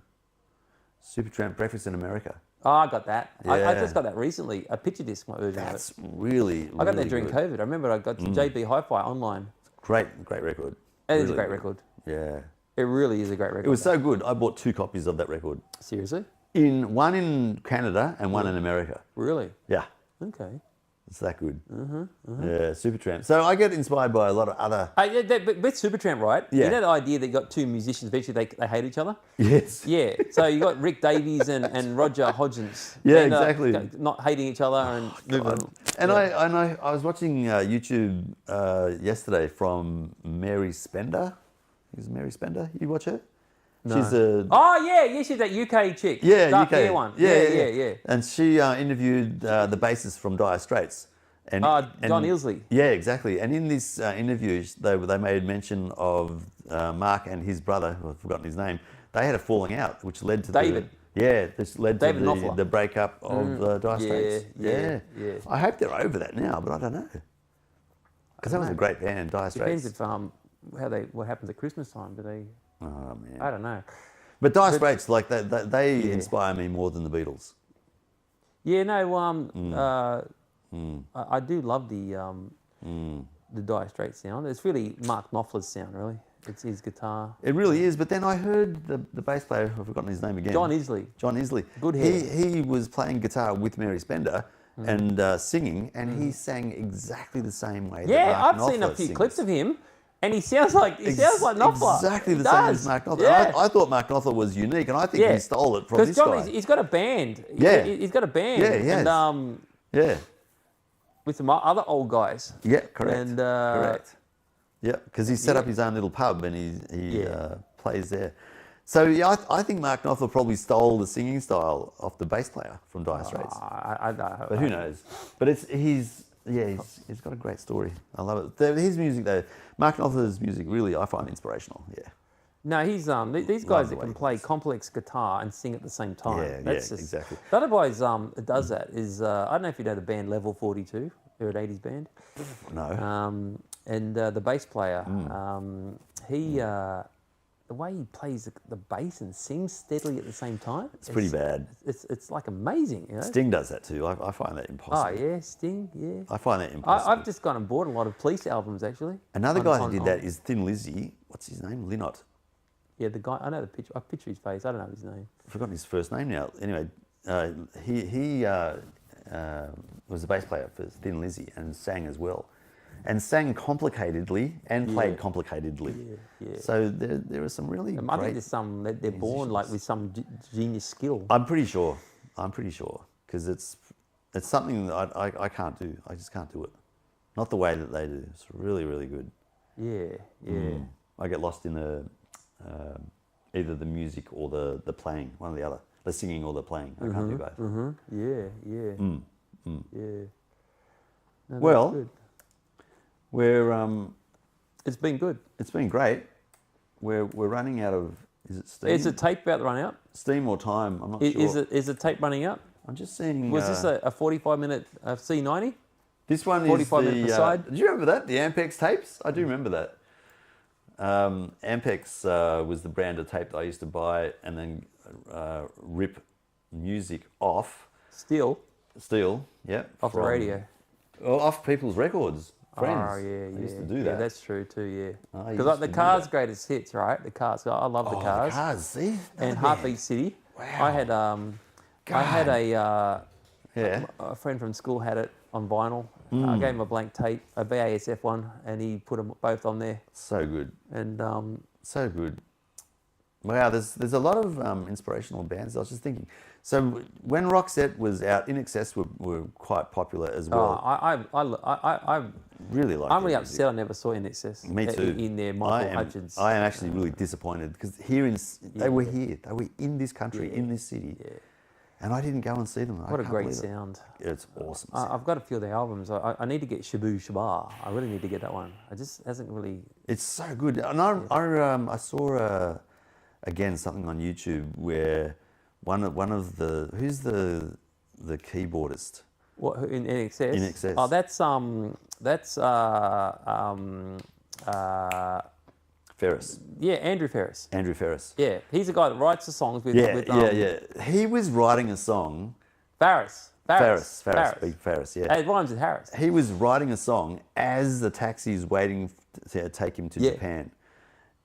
Supertramp Breakfast in America. Oh, I got that. I Yeah. just got that recently. A picture disc version of it. That's really, I got that really during good. COVID. I remember I got JB Hi-Fi online. Great record. It is a Really great good. record. Yeah, It really is a great record. it was so good. I bought 2 copies of that record. Seriously? One in Canada and one in America. Really? Yeah, Okay. it's that good. Yeah, Supertramp. So I get inspired by a lot of other. But with Supertramp, right? Yeah. You know the idea that you got 2 musicians, eventually they hate each other? Yes. Yeah. So you got Rick Davies and Roger Hodgins. Yeah, And, exactly. Not hating each other and moving on. And I was watching YouTube yesterday from Mary Spender. Is Mary Spender? You watch her? No. She's a Oh, yeah, she's that UK chick. yeah Dark UK hair one. Yeah. And she interviewed the bassist from Dire Straits. And, John Ilsley. Yeah, exactly. And in this interview, they made mention of Mark and his brother, who I've forgotten his name. They had a falling out, which led to David. This led David to Knopfler. the breakup of Dire Straits. yeah. I hope they're over that now, but I don't know. Because that was a great band, Dire Straits. Depends if what happens at Christmas time. Do they? Oh man! I don't know. But Dire Straits, like they inspire me more than the Beatles. Yeah, no. I do love the Dire Straits sound. It's really Mark Knopfler's sound, really. It's his guitar. It really is. But then I heard the bass player, I've forgotten his name again. John Isley. John Isley. Good hair. He was playing guitar with Mary Spender and singing, and he sang exactly the same way. Yeah, that Mark I've seen a Knopfler few sings. clips of him, and he sounds like Knopfler. Exactly the He same does. as Mark Knopfler. Yeah. I thought Mark Knopfler was unique, and I think he stole it from Because this John, guy. he's got a band. Yeah. He's got a band. Yeah, he has. And Yeah. with some other old guys. Yeah, correct. And correct. Yeah, because he set up his own little pub and he Yeah. plays there. So yeah, I think Mark Knopfler probably stole the singing style off the bass player from Dire Straits. But who knows? But he's got a great story. I love it. His music though, Mark Knopfler's music really I find inspirational. Yeah. No, he's these Love guys the that way can he play complex guitar and sing at the same time. Yeah, exactly. The other guys that does that is I don't know if you know the band Level 42. They're an 80s band. No. And the bass player, the way he plays the bass and sings steadily at the same time. It's pretty bad. It's like amazing, you know. Sting does that too. I find that Oh impossible. yeah, Sting, yeah. I find that impossible. I've just gone and bought a lot of Police albums actually. Another guy who did that is Thin Lizzy. What's his name? Lynott. Yeah, the guy. I know the picture. I picture his face. I don't know his name. I've forgotten his first name now. Anyway, he was the bass player for Thin Lizzy and sang as well. And sang complicatedly and played complicatedly. Yeah. So there are some really I great think there's some they're born like with some genius skill. I'm pretty sure because it's something that I can't do. I just can't do it. Not the way that they do. It's really, really good. Yeah. I get lost in the either the music or the playing, one or the other. The singing or the playing. I can't do both. Yeah. Yeah. No, that's Well, good. we're It's been good. it's been great. We're running out of, is it steam? Is the tape about to run out? Steam or time? I'm not sure. Is the tape running out? I'm just seeing. Was this a 45-minute C90? This one is 45 minute beside? Do you remember that? The Ampex tapes? I do remember that. Ampex was the brand of tape that I used to buy and then rip music off. Steel? Yeah. Off the radio? Well, off people's records. Friends. Oh, yeah. I used to do Yeah, that. that's true too, yeah. I Because used the to do Cars' that. greatest hits, right? The Cars. I love the Cars. The Cars, see? And Another Heartbeat band. City. Wow. I had Yeah. a friend from school had it on vinyl. I gave him a blank tape, a BASF one, and he put them both on there. So good. And So good. Wow, there's a lot of inspirational bands. I was just thinking. So when Roxette was out, In Excess were quite popular as well. Really like. I'm really their music. upset I never saw In Excess. Me too. In there, Michael Hutchins. I am actually really disappointed because they were here. They were in this country, in this city. Yeah. And I didn't go and see them. What a great sound. It's awesome. I've got a few of their albums. I need to get Shabu Shabar. I really need to get that one. It just hasn't really... It's so good. And I saw again something on YouTube where one of the who's the keyboardist? What, in Excess? In Excess. Oh, that's Ferris. yeah, Andrew Ferris. Andrew Ferris. Yeah, he's the guy that writes the songs with Yeah. He was writing a song. Farris. Big Ferris, yeah. It rhymes with Harris. He was writing a song as the taxi is waiting to take him to Japan.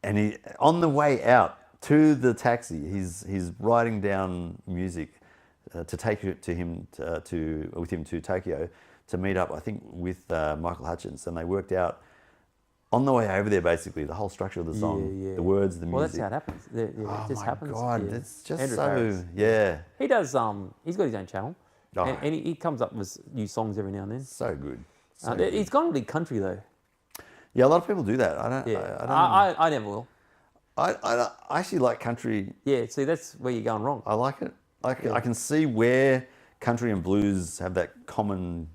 And he, on the way out to the taxi, he's writing down music to take with him to Tokyo to meet up, I think, with Michael Hutchins. And they worked out on the way over there, basically, the whole structure of the song, the words, the music. Well, that's how it happens. It just happens. Oh my God, Yeah. it's just Andrew so, Farris. yeah. He does. He's got his own channel, Oh. and he comes up with new songs every now and then. So good. So good. He's gone really country though. Yeah, a lot of people do that. I don't. Yeah, I I never will. I actually like country. Yeah, see, that's where you're going wrong. I like it. I can see where country and blues have that commonality.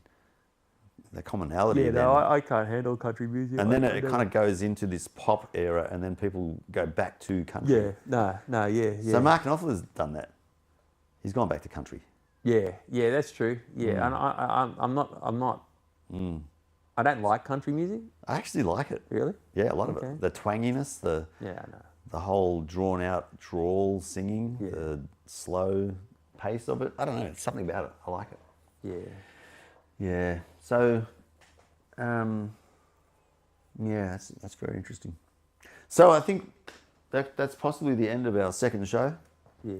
Yeah, then. no, I can't handle country music. And then it kind of goes into this pop era, and then people go back to country. Yeah, yeah. So Mark Knopfler's done that. He's gone back to country. Yeah, that's true. Yeah, and I'm not. I don't like country music. I actually like it. Really? Yeah, a lot of Okay. it. The twanginess, Yeah, I know. the whole drawn out drawl singing, the slow pace of it. I don't know. It's something about it. I like it. Yeah. Yeah. So, that's very interesting. So I think that's possibly the end of our second show Yeah.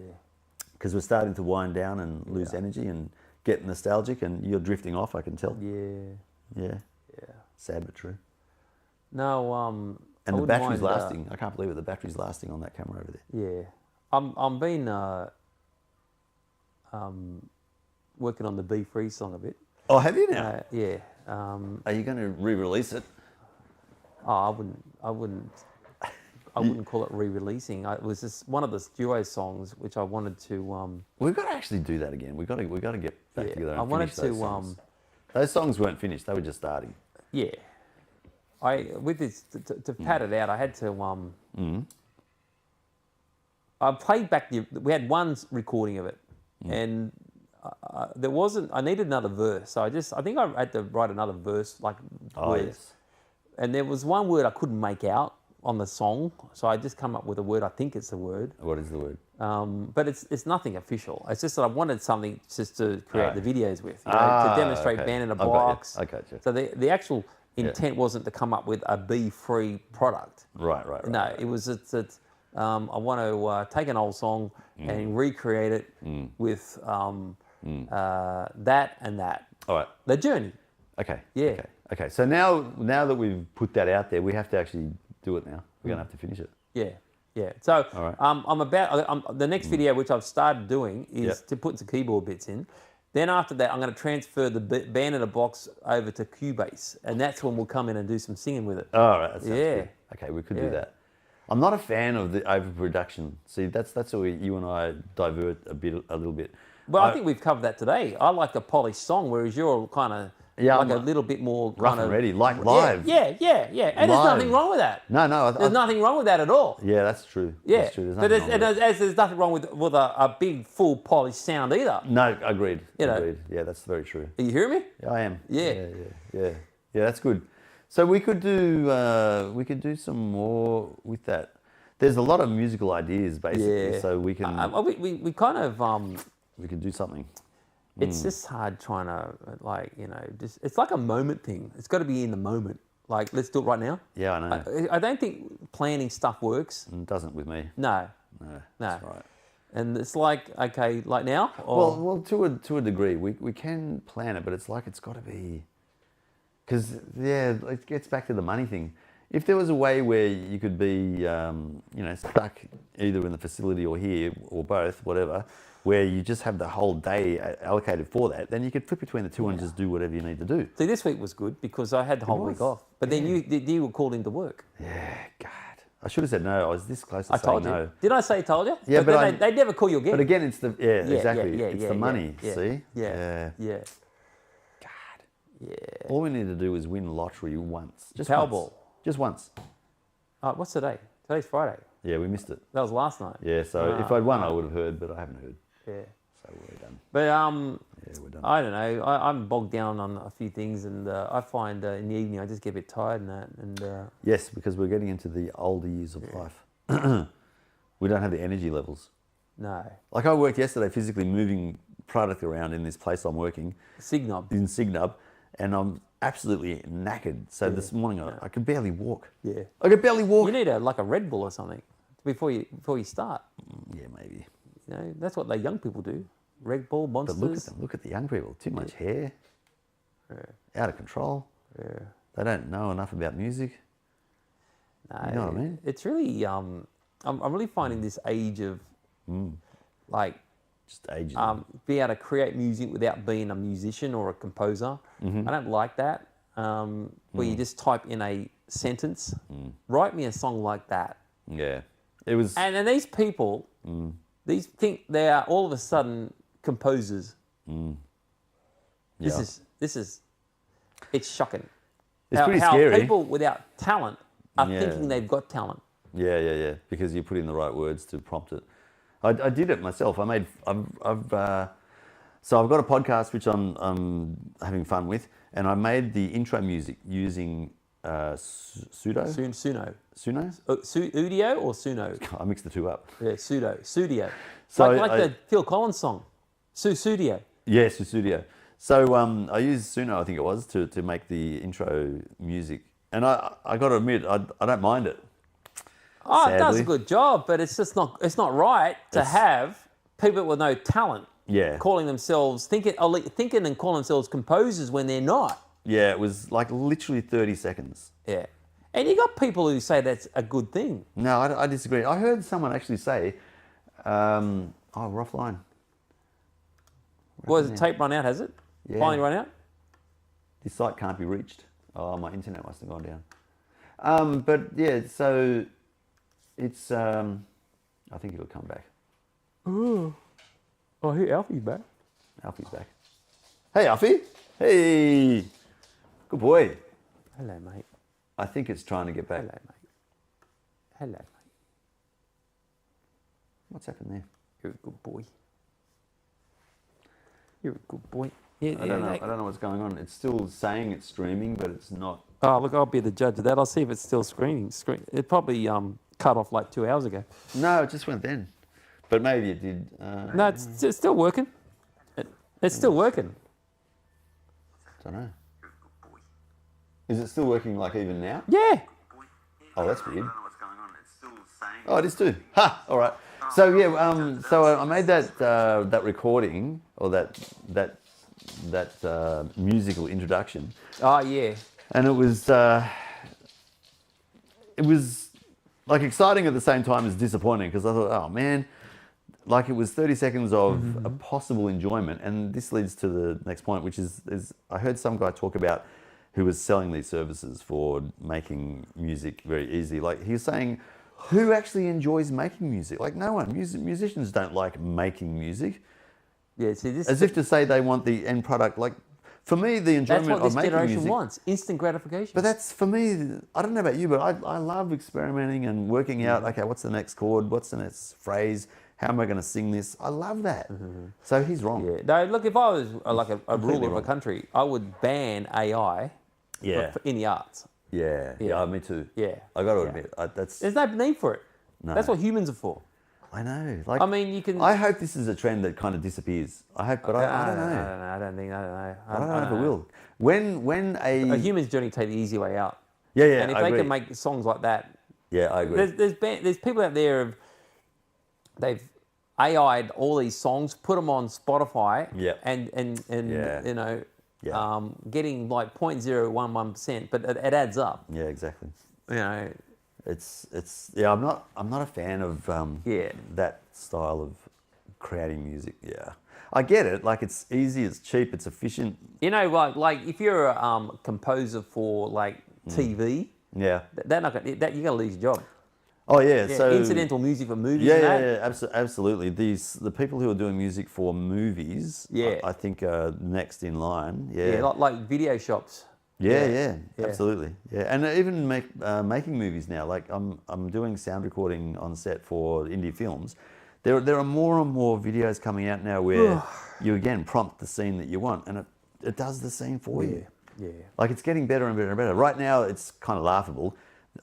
because we're starting to wind down and lose energy and get nostalgic, and you're drifting off. I can tell. Yeah. Yeah. Yeah. Sad but true. No. And the battery's lasting. I can't believe it. The battery's lasting on that camera over there. Yeah. I'm been working on the Be Free song a bit. Oh, have you now? Yeah. Are you going to re-release it? I wouldn't call it re-releasing. It was just one of the duo songs which I wanted to. We've got to actually do that again. We've got to get back together. And I wanted finish those to. songs. Those songs weren't finished. They were just starting. Yeah. With this to pad it out, I had to. I played back we had one recording of it, and there wasn't. I needed another verse, so I think I had to write another verse, like words. Yes. And there was one word I couldn't make out on the song, so I just come up with a word. I think it's a word. What is the word? But it's nothing official. It's just that I wanted something just to create the videos with, to demonstrate band in a box. I got you. So the actual intent wasn't to come up with a Be-free product. Right. No, it was I want to take an old song and recreate it with that and that. All right. The journey. Okay. Yeah. Okay. So now that we've put that out there, we have to actually do it now. We're going to have to finish it. Yeah. So All right. I'm the next video which I've started doing is to put some keyboard bits in. Then after that, I'm going to transfer the band in a box over to Cubase, and that's when we'll come in and do some singing with it. All right. That sounds Yeah. good. Okay, we could do that. I'm not a fan of the overproduction. See, that's where you and I divert a little bit. Well, I think we've covered that today. I like a polished song, whereas you're kind of like a little bit more rough kind and of ready, like live. Yeah. And there's Live. nothing wrong with that. No. There's nothing wrong with that at all. Yeah, that's true. Yeah, That's true. but there's nothing wrong with a big, full, polished sound either. No, agreed. You know. Agreed. Yeah, that's very true. Are you hearing me? Yeah, I am. Yeah. Yeah. That's good. So we could do some more with that. There's a lot of musical ideas basically, so we can we kind of we can do something. It's just hard trying to just it's like a moment thing. It's got to be in the moment. Like, let's do it right now. Yeah, I know. I don't think planning stuff works. It doesn't with me. No. That's right. And it's like, okay, like now? Or... Well, to a degree, we can plan it, but it's like it's got to be, because it gets back to the money thing. If there was a way where you could be, stuck either in the facility or here or both, whatever, where you just have the whole day allocated for that, then you could flip between the two and just do whatever you need to do. See, this week was good because I had the whole week off. But then you were called into work. Yeah, God. I should have said no. I was this close to saying told you. no. Did I say told you? Yeah, but they never call you again. But again, it's the exactly. Yeah, it's the money. yeah, see? Yeah. God. Yeah. All we need to do is win lottery once. Just Powerball. once. Just once. What's today? Today's Friday. Yeah, we missed it. That was last night. Yeah, so if I'd won, I would have heard, but I haven't heard. Yeah. So we're done. But Yeah, we're done. I don't know. I'm bogged down on a few things, and I find in the evening I just get a bit tired and that. And Yes, because we're getting into the older years of life. We don't have the energy levels. no. Like I worked yesterday physically moving product around in this place I'm working Signal. in Signub, and I'm absolutely knackered. So this morning I could barely walk. Yeah. I could barely walk. You need like a Red Bull or something before you start. Yeah, maybe. You know, that's what the young people do. Red Bull, Monsters. But look at them. Look at the young people. Too much hair. Out of control. Yeah. They don't know enough about music. No, You know what I mean? It's really I'm really finding this age of like Just ages. be able to create music without being a musician or a composer. Mm-hmm. I don't like that. Where you just type in a sentence, write me a song like that. Yeah. It was. And then these people, these think they are all of a sudden composers. Yeah. This is, it's shocking. It's pretty how scary. people without talent are Yeah. thinking they've got talent. Yeah. Because you put in the right words to prompt it. I did it myself. So I've got a podcast which I'm having fun with, and I made the intro music using Suno. Suno. Suno? Udio or Suno? I mixed the two up. Yeah, Studio. So like the Phil Collins song, Studio. Yeah, Studio. So I used Suno, I think it was, to make the intro music, and I got to admit, I don't mind it. Oh, it does sadly. a good job, but it's just not right to have people with no talent calling themselves thinking and calling themselves composers when they're not. Yeah, it was like literally 30 seconds. Yeah, and you got people who say that's a good thing. No, I disagree. I heard someone actually say, we're offline. Well, has the tape run out? Has it? Yeah. Finally run out? This site can't be reached. Oh, my internet must have gone down. But yeah, so it's, I think it'll come back. Oh, here Alfie's back. Alfie's back. Hey, Alfie. Hey. Good boy. Hello, mate. I think it's trying to get back. Hello, mate. Hello, mate. What's happened there? You're a good boy. You're a good boy. Yeah, I don't know what's going on. It's still saying it's streaming, but it's not. Oh, look, I'll be the judge of that. I'll see if it's still screening. It probably cut off like 2 hours ago. No, it just went then. But maybe it did. No, it's still working. It's still working. Don't know. Is it still working like even now? Yeah. Oh, that's weird. I don't know what's going on. It's still saying. Oh, it is too. Ha! All right. So yeah, so I made that recording or that musical introduction, Oh, yeah. and it was like exciting at the same time as disappointing because I thought, oh man, like it was 30 seconds of a possible enjoyment, and this leads to the next point, which is I heard some guy talk about who was selling these services for making music very easy. Like he was saying, Who actually enjoys making music? Like no one. Musicians don't like making music. Yeah, see, this As if to say they want the end product. Like for me, the enjoyment that's what of this making generation music. wants: instant gratification. But that's for me. I don't know about you, but I love experimenting and working out. Okay, what's the next chord? What's the next phrase? How am I going to sing this? I love that. So he's wrong. Yeah. No, look, if I was like a ruler of a wrong. country, I would ban AI in the arts. Yeah, me too. Yeah. I got to admit, that's. There's no need for it. No. That's what humans are for. I know. Like, I mean, you can. I hope this is a trend that kind of disappears. I hope, but I don't know. I don't know. I don't know if it will. When A human's journey take the easy way out. yeah, And if I they agree. can make songs like that, Yeah, I agree. there's people out there they've AI'd all these songs, put them on Spotify, Yeah. and Yeah. you know, Yeah. getting like 0.011%, but it adds up. Yeah, exactly. You know, It's yeah. I'm not a fan of Yeah. that style of creating music. Yeah, I get it. Like it's easy, it's cheap, it's efficient. you know, like if you're a composer for like TV, Yeah. they're not gonna, that you're gonna lose your job. Oh yeah. Yeah, So incidental music for movies. Yeah, and yeah, that. yeah, absolutely. The people who are doing music for movies, Yeah. I think are next in line. Yeah, Yeah, like video shops. yeah, Yeah. absolutely. Yeah, and even making movies now. Like I'm doing sound recording on set for indie films. There are more and more videos coming out now where you again prompt the scene that you want, and it does the scene for you. Yeah. Like it's getting better and better and better. Right now, it's kind of laughable.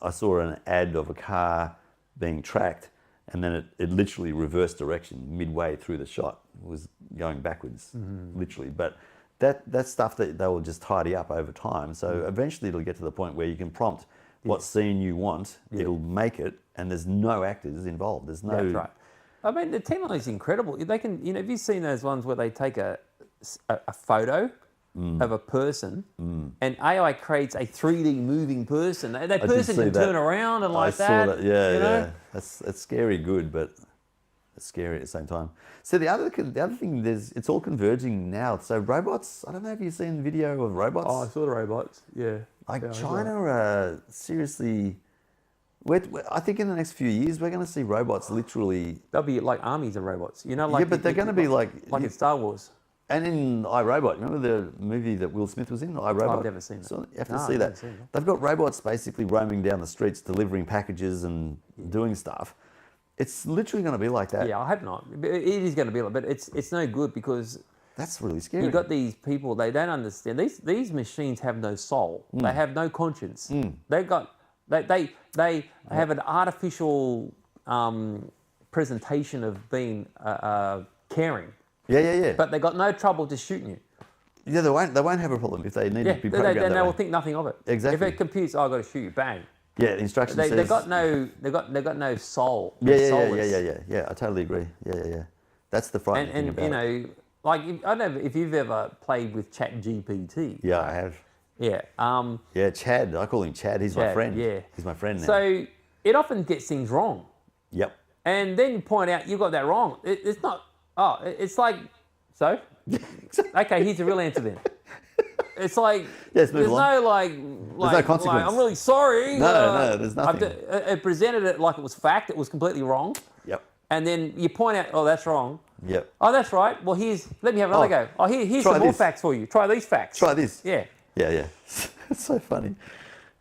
I saw an ad of a car being tracked, and then it literally reversed direction midway through the shot. It was going backwards, literally. But that's stuff that they will just tidy up over time. So eventually, it'll get to the point where you can prompt what scene you want. It'll make it, and there's no actors involved. There's no. That's right. I mean, the technology is incredible. They can, you know, have you seen those ones where they take a photo of a person and AI creates a 3D moving person? That did person see can that. turn around and like I saw that. Yeah, you know? yeah. That's scary good, but it's scary at the same time. So the other thing, it's all converging now. So robots. I don't know if you've seen the video of robots. Oh, I saw the robots. Yeah. Like Yeah, I saw China, seriously. I think in the next few years we're going to see robots literally. They'll be like armies of robots. You know, like Yeah, but they're going to be like in Star Wars. And in iRobot, remember the movie that Will Smith was in, iRobot? I've never seen that. So you have to No, see I've that. never seen that. They've got robots basically roaming down the streets, delivering packages and doing stuff. It's literally going to be like that. Yeah, I hope not. It is going to be like, but it's no good because That's really scary. you've got these people, they don't understand. These machines have no soul. They have no conscience. They've got they have an artificial presentation of being caring, Yeah. but they got no trouble just shooting you. Yeah, they won't have a problem if they need Yeah, to be programmed that they will way. think nothing of it. Exactly. If it computes, oh, I've got to shoot you, bang. Yeah, the instruction says. They got no soul. Yeah. They're soulless. Yeah. I totally agree. Yeah. That's the frightening thing And about you it. know, like I don't know if you've ever played with Chat GPT. Yeah, I have. Yeah. Yeah, Chad. I call him Chad. He's my Chad, friend. yeah. He's my friend now. So it often gets things wrong, Yep. and then you point out you got that wrong. It's not. Oh, it's like so. Okay, here's the real answer then. It's like Yes, move there's along. no like consequence. Like, I'm really sorry. No, there's nothing. It presented it like it was fact. It was completely wrong. Yep. And then you point out, oh, that's wrong. Yep. Oh, that's right. Well, let me have another go. Oh, here's try some more this. facts for you. Try these facts. Try this. Yeah. Yeah. It's so funny.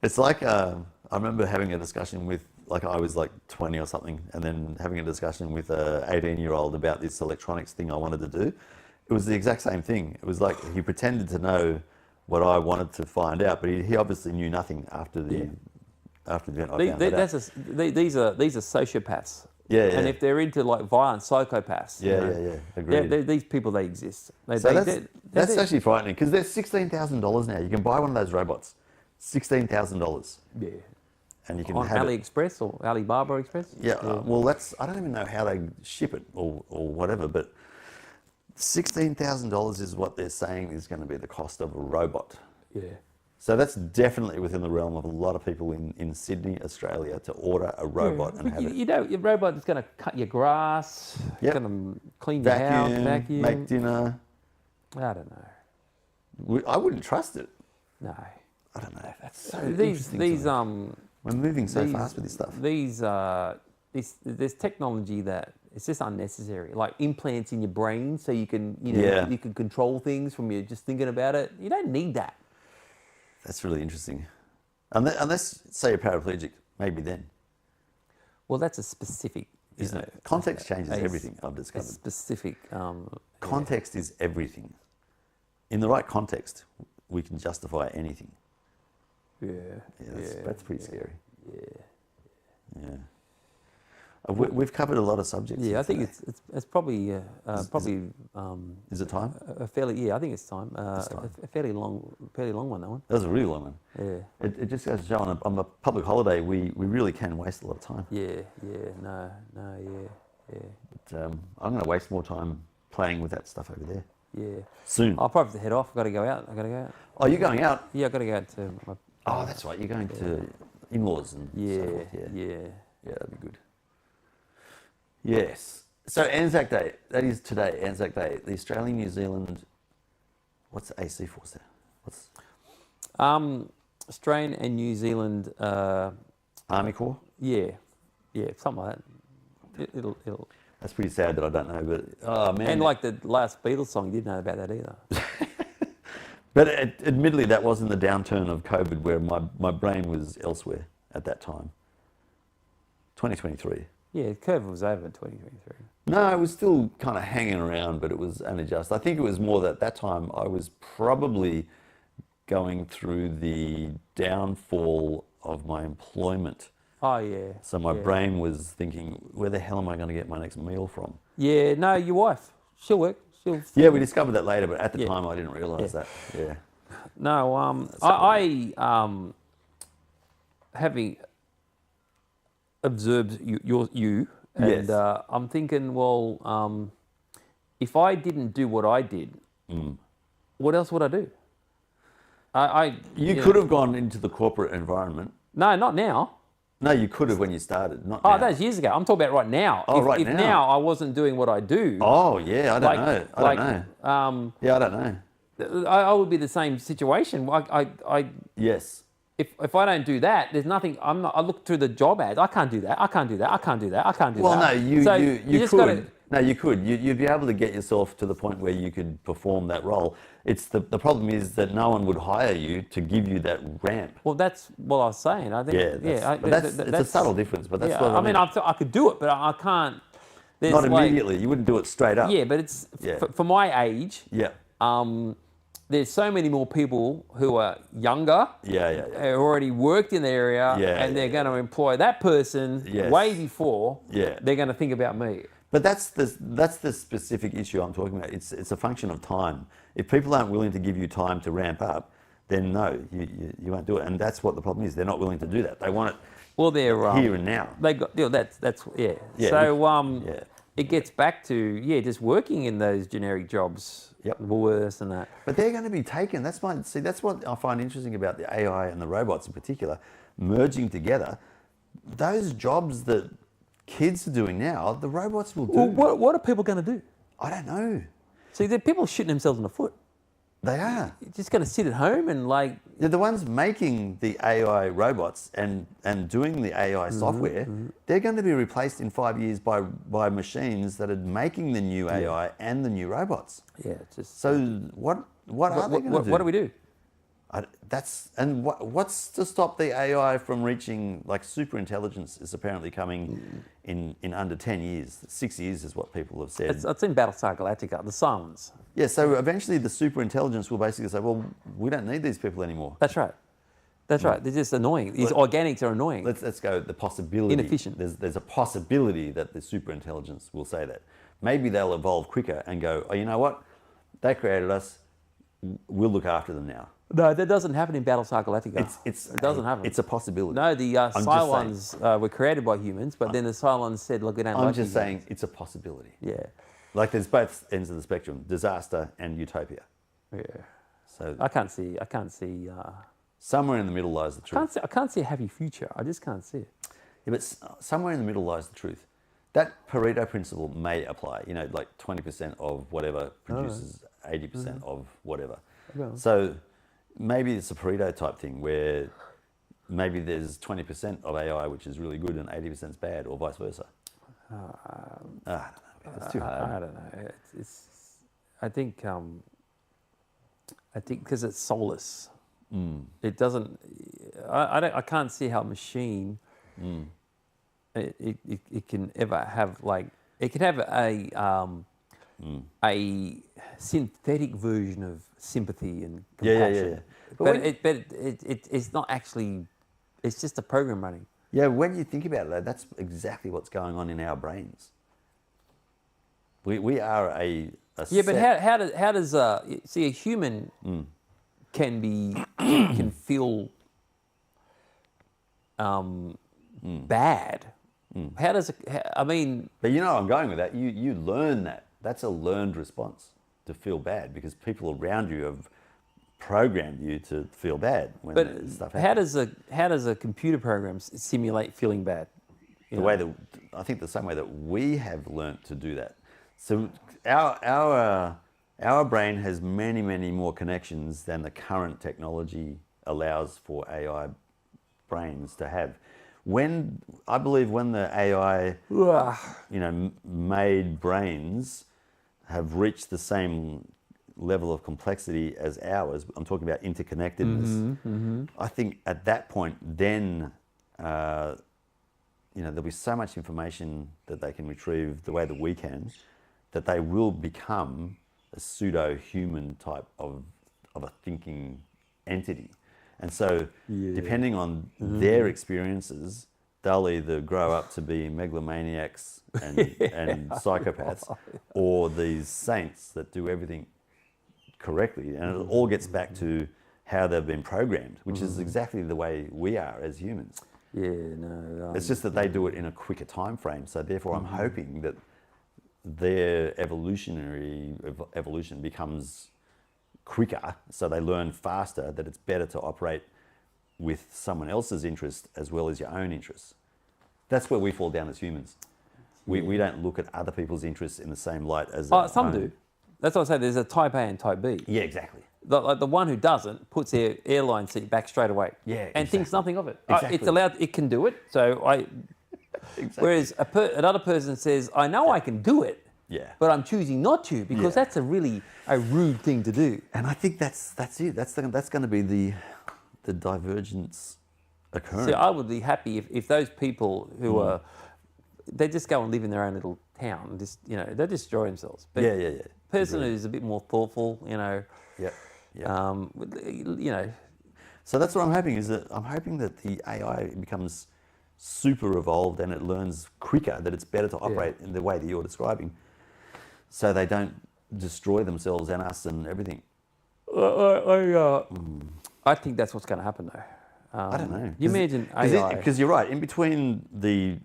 It's like I remember having a discussion with, like I was like 20 or something, and then having a discussion with a 18-year-old about this electronics thing I wanted to do. It was the exact same thing. It was like he pretended to know what I wanted to find out, but he obviously knew nothing after the event. I found that out. These are sociopaths. Yeah. And if they're into like violent psychopaths. Yeah. Agreed. These people, they exist. So that's actually frightening because they're $16,000 now. You can buy one of those robots, $16,000, yeah. and you can On have it. AliExpress or Alibaba Express. Yeah. Well, I don't even know how they ship it or whatever, but $16,000 is what they're saying is going to be the cost of a robot. Yeah. So that's definitely within the realm of a lot of people in Sydney, Australia, to order a robot and have it. You know, your robot is going to cut your grass. Yep. It's going to clean your house, vacuum. make dinner. I don't know. I wouldn't trust it. No. I don't know. That's so These interesting to me. We're moving so fast with this stuff. There's technology that it's just unnecessary, like implants in your brain, so you can you can control things from you just thinking about it. You don't need that. That's really interesting. Unless say you're paraplegic, maybe then. Well, that's a specific, Isn't it? Context changes everything, I've discovered. Specific. Context is everything. In the right context, we can justify anything. That's pretty scary. Yeah. We've covered a lot of subjects. Yeah, I think it's probably Is it time? a fairly I think it's time. A fairly long one, that one. That was a really long one. Yeah. It just goes to show on a public holiday we really can waste a lot of time. No, But, I'm going to waste more time playing with that stuff over there. Yeah. Soon. I'll probably have to head off. I've got to go out. Oh, you're going out? Yeah, I've got to go out to my... Oh, that's right. You're going to in-laws and so forth. Yeah, that'd be good. Yes. So Anzac Day, that is today, Anzac Day. The Australian New Zealand, what's the AC Force there? What's Australian and New Zealand Army Corps? Yeah, something like that. It'll That's pretty sad that I don't know, but oh man. And like the last Beatles song, you didn't know about that either. But admittedly, that was in the downturn of COVID where my brain was elsewhere at that time. 2023. Yeah, COVID was over in 2023. No, it was still kind of hanging around, but it was only just. I think it was more that time I was probably going through the downfall of my employment. Oh, yeah. So my brain was thinking, where the hell am I going to get my next meal from? Yeah, no, your wife, she'll work. Yeah, we discovered that later, but at the time I didn't realise that. Yeah. No, I having observed you and Yes. I'm thinking, well, if I didn't do what I did, what else would I do? You could have gone into the corporate environment. No, not now. No, you could have when you started, not Oh, now. that was years ago. I'm talking about right now. Oh, if now. now I wasn't doing what I do. Oh, yeah, I don't know. I don't know. Yeah, I don't know. I would be the same situation. Yes. If I don't do that, there's nothing. I look through the job ads. I can't do that. I can't do that. I can't do that. I can't do Well, that. no, you just could. gotta- No, you could. You'd be able to get yourself to the point where you could perform that role. It's the problem is that no one would hire you to give you that ramp. Well, that's what I was saying. I think. It's a subtle difference, but that's what I mean, I could do it, but I can't. There's not immediately. You wouldn't do it straight up. Yeah, but it's for my age. Yeah. There's so many more people who are younger, who already worked in the area, and they're going to employ that person way before they're going to think about me. But that's the specific issue I'm talking about. It's a function of time. If people aren't willing to give you time to ramp up, then no, you won't do it. And that's what the problem is. They're not willing to do that. They want it here and now. They got that's So it gets back to just working in those generic jobs, Woolworths and that. But they're going to be taken. That's what I find interesting about the AI and the robots in particular, merging together. Those jobs that kids are doing now, the robots will do. Well, what are people going to do? I don't know. See, the people are shooting themselves in the foot. They are. You're just going to sit at home and They're the ones making the AI robots and doing the AI software. They're going to be replaced in 5 years by machines that are making the new AI and the new robots. Yeah, it's just. So what are they going to do? What do we do? What's to stop the AI from reaching, like, super intelligence is apparently coming in under 10 years. 6 years is what people have said. It's in Battlestar Galactica, the Cylons. Yeah, so eventually the super intelligence will basically say, well, we don't need these people anymore. That's right. That's right. They're just annoying. These organics are annoying. Let's go the possibility. Inefficient. There's a possibility that the super intelligence will say that. Maybe they'll evolve quicker and go, oh, you know what? They created us. We'll look after them now. No, that doesn't happen in Battlestar Galactica. It doesn't happen. It's a possibility. No, the Cylons were created by humans, but then the Cylons said, look, we don't like you. I'm just saying it's a possibility. Yeah. Like there's both ends of the spectrum, disaster and utopia. Yeah. So I can't see. Somewhere in the middle lies the truth. I can't see a happy future. I just can't see it. Yeah, but somewhere in the middle lies the truth. That Pareto principle may apply. You know, like 20% of whatever produces 80% of whatever. Okay. So maybe it's a Pareto type thing where maybe there's 20% of AI which is really good and 80% is bad, or vice versa. I don't know. It's too hard. I don't know. I think because it's soulless, it doesn't. I can't see how a machine it can ever have like it could have a synthetic version of sympathy and compassion. Yeah. But it's not actually. It's just a program running. Yeah, when you think about it, that's exactly what's going on in our brains. We are a yeah, but how does see a human can feel bad? How does I mean? But you know where I'm going with that. You learn that. That's a learned response to feel bad because people around you have programmed you to feel bad when stuff happens. How does a computer program simulate feeling bad? I think the same way that we have learnt to do that. So our brain has many more connections than the current technology allows for AI brains to have. I believe when the AI made brains have reached the same level of complexity as ours, I'm talking about interconnectedness. I think at that point, then there'll be so much information that they can retrieve the way that we can, that they will become a pseudo-human type of a thinking entity. And so, depending on their experiences, they'll either grow up to be megalomaniacs and psychopaths, or these saints that do everything correctly. And it all gets back to how they've been programmed, which is exactly the way we are as humans. Yeah, no. It's just that they do it in a quicker time frame. So therefore, I'm hoping that their evolution becomes quicker, so they learn faster that it's better to operate with someone else's interest as well as your own interests. That's where we fall down as humans. We don't look at other people's interests in the same light as some do. That's what I say. There's a type A and type B. Yeah, exactly. Like the one who doesn't puts their airline seat back straight away. Yeah, and thinks nothing of it. Exactly. It's allowed. It can do it. So Exactly. Whereas another person says, "I know I can do it, but I'm choosing not to because that's a rude thing to do." And I think that's it. That's going to be the divergence occurring. See, I would be happy if those people who are, they just go and live in their own little town and just they destroy themselves. But person who's a bit more thoughtful, So that's what I'm hoping I'm hoping that the AI becomes super evolved and it learns quicker, that it's better to operate in the way that you're describing, so they don't destroy themselves and us and everything. I think that's what's going to happen though. I don't know. You imagine AI, because you're right. In between the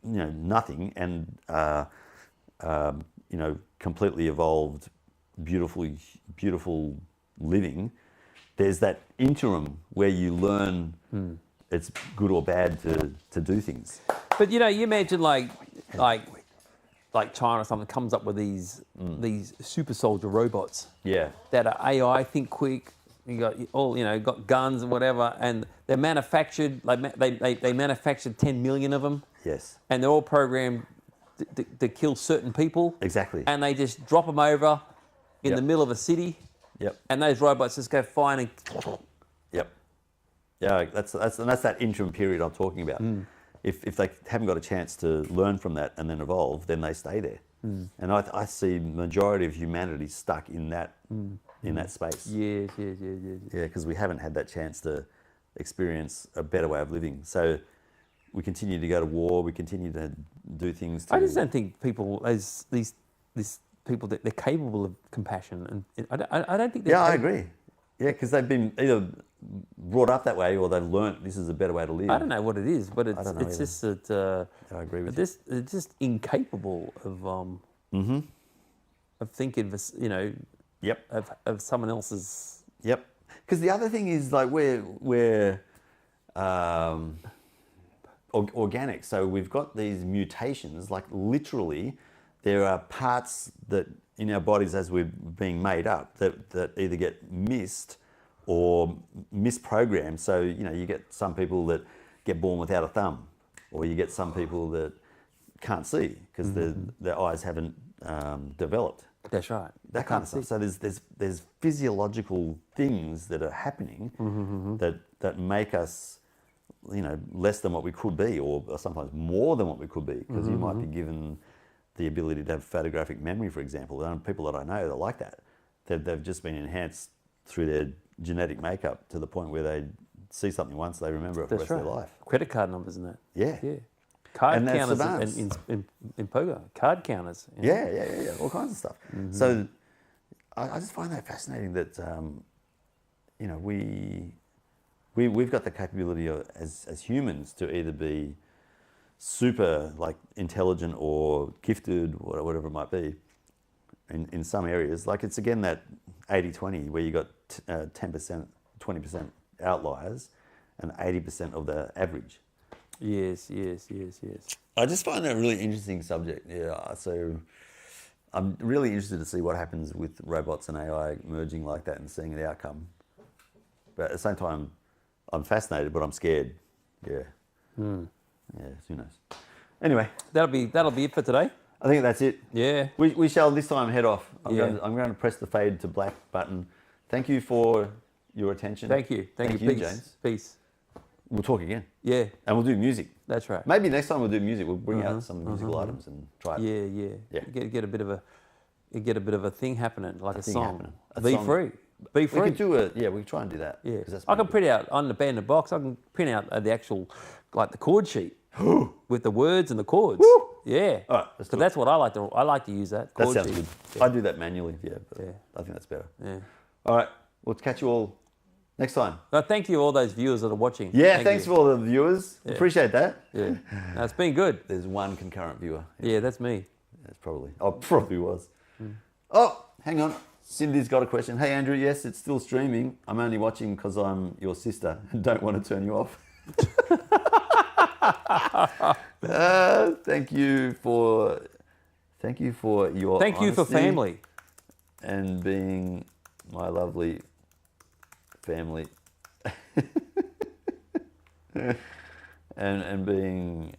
nothing and completely evolved, beautiful living, there's that interim where you learn it's good or bad to do things. But you imagine like China or something comes up with these super soldier robots. Yeah. That are AI, think quick. You got got guns and whatever, and they're manufactured. Like they manufactured 10 million of them. Yes. And they're all programmed to kill certain people. Exactly. And they just drop them over in the middle of a city. Yep. And those robots just go flying and. Yep. Yeah, that's that interim period I'm talking about. If they haven't got a chance to learn from that and then evolve, then they stay there. And I see the majority of humanity stuck in that space. Yes. Yeah, because we haven't had that chance to experience a better way of living. So we continue to go to war. We continue to do things. I just don't think people, as these people, that they're capable of compassion, and I don't think. I agree. Yeah, because they've been either brought up that way or they've learnt this is a better way to live. I don't know what it is, but it's either. just that. I agree with you. They're just incapable of thinking, of someone else's. Yep. Because the other thing is like we're organic, so we've got these mutations. Like literally, there are parts that in our bodies as we're being made up that either get missed or misprogrammed. So, you get some people that get born without a thumb, or you get some people that can't see because their eyes haven't developed. That's right. That kind of stuff. So there's physiological things that are happening that make us, less than what we could be, or sometimes more than what we could be, because you might be given the ability to have photographic memory, for example. There are people that I know that are like that. They've just been enhanced through their genetic makeup to the point where they see something once, they remember it for the rest of their life. Credit card numbers and that. Yeah. Yeah. Card And that's counters advanced. in poker. Card counters. Yeah, all kinds of stuff. So I just find that fascinating that, we've got the capability as humans to either be super intelligent or gifted, or whatever it might be, in some areas. Like, it's again that 80-20 where you got 10%, 20% outliers and 80% of the average. Yes. I just find that a really interesting subject. Yeah, so I'm really interested to see what happens with robots and AI merging like that and seeing the outcome. But at the same time, I'm fascinated, but I'm scared. Yeah. Yeah, who knows? Anyway. That'll be it for today. I think that's it. Yeah. We shall this time head off. I'm Yeah. going to press the fade to black button. Thank you for your attention. Thank you. Thank you. Peace. James. Peace. We'll talk again. Yeah. And we'll do music. That's right. Maybe next time we'll do music. We'll bring out some musical items and try it. Yeah. Yeah. Get a bit of a thing happening, like a thing song. happening. A Be song. free. Be We free. could do we can try and do that. Yeah. 'cause that's I can pretty print out on the band box. I can print out the actual, the chord sheet with the words and the chords. Woo! Yeah. All right, let's do So it. that's what I like to. I like to use that That chord sounds sheet. good. Yeah. I do that manually, but Yeah. I think that's better. Yeah. All right, we'll catch you all next time. No, thank you all those viewers that are watching. Yeah, Thank thanks you. for all the viewers. Appreciate that. Yeah. No, it's been good. There's one concurrent viewer. Yeah, that's me. That's probably was. Oh, hang on. Cindy's got a question. Hey, Andrew, yes, it's still streaming. I'm only watching because I'm your sister and don't want to turn you off. Thank you for your Thank you for honesty family. and being my lovely family. and being,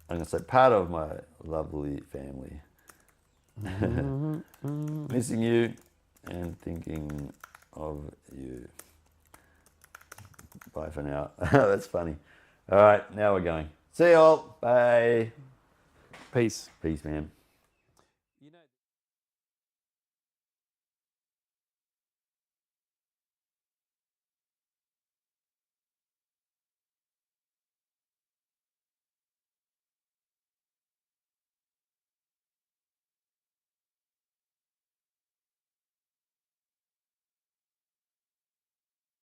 I'm going to say, part of my lovely family. Missing you and thinking of you. Bye for now. That's funny. All right, now we're going. See y'all. Bye. Peace. Peace, man.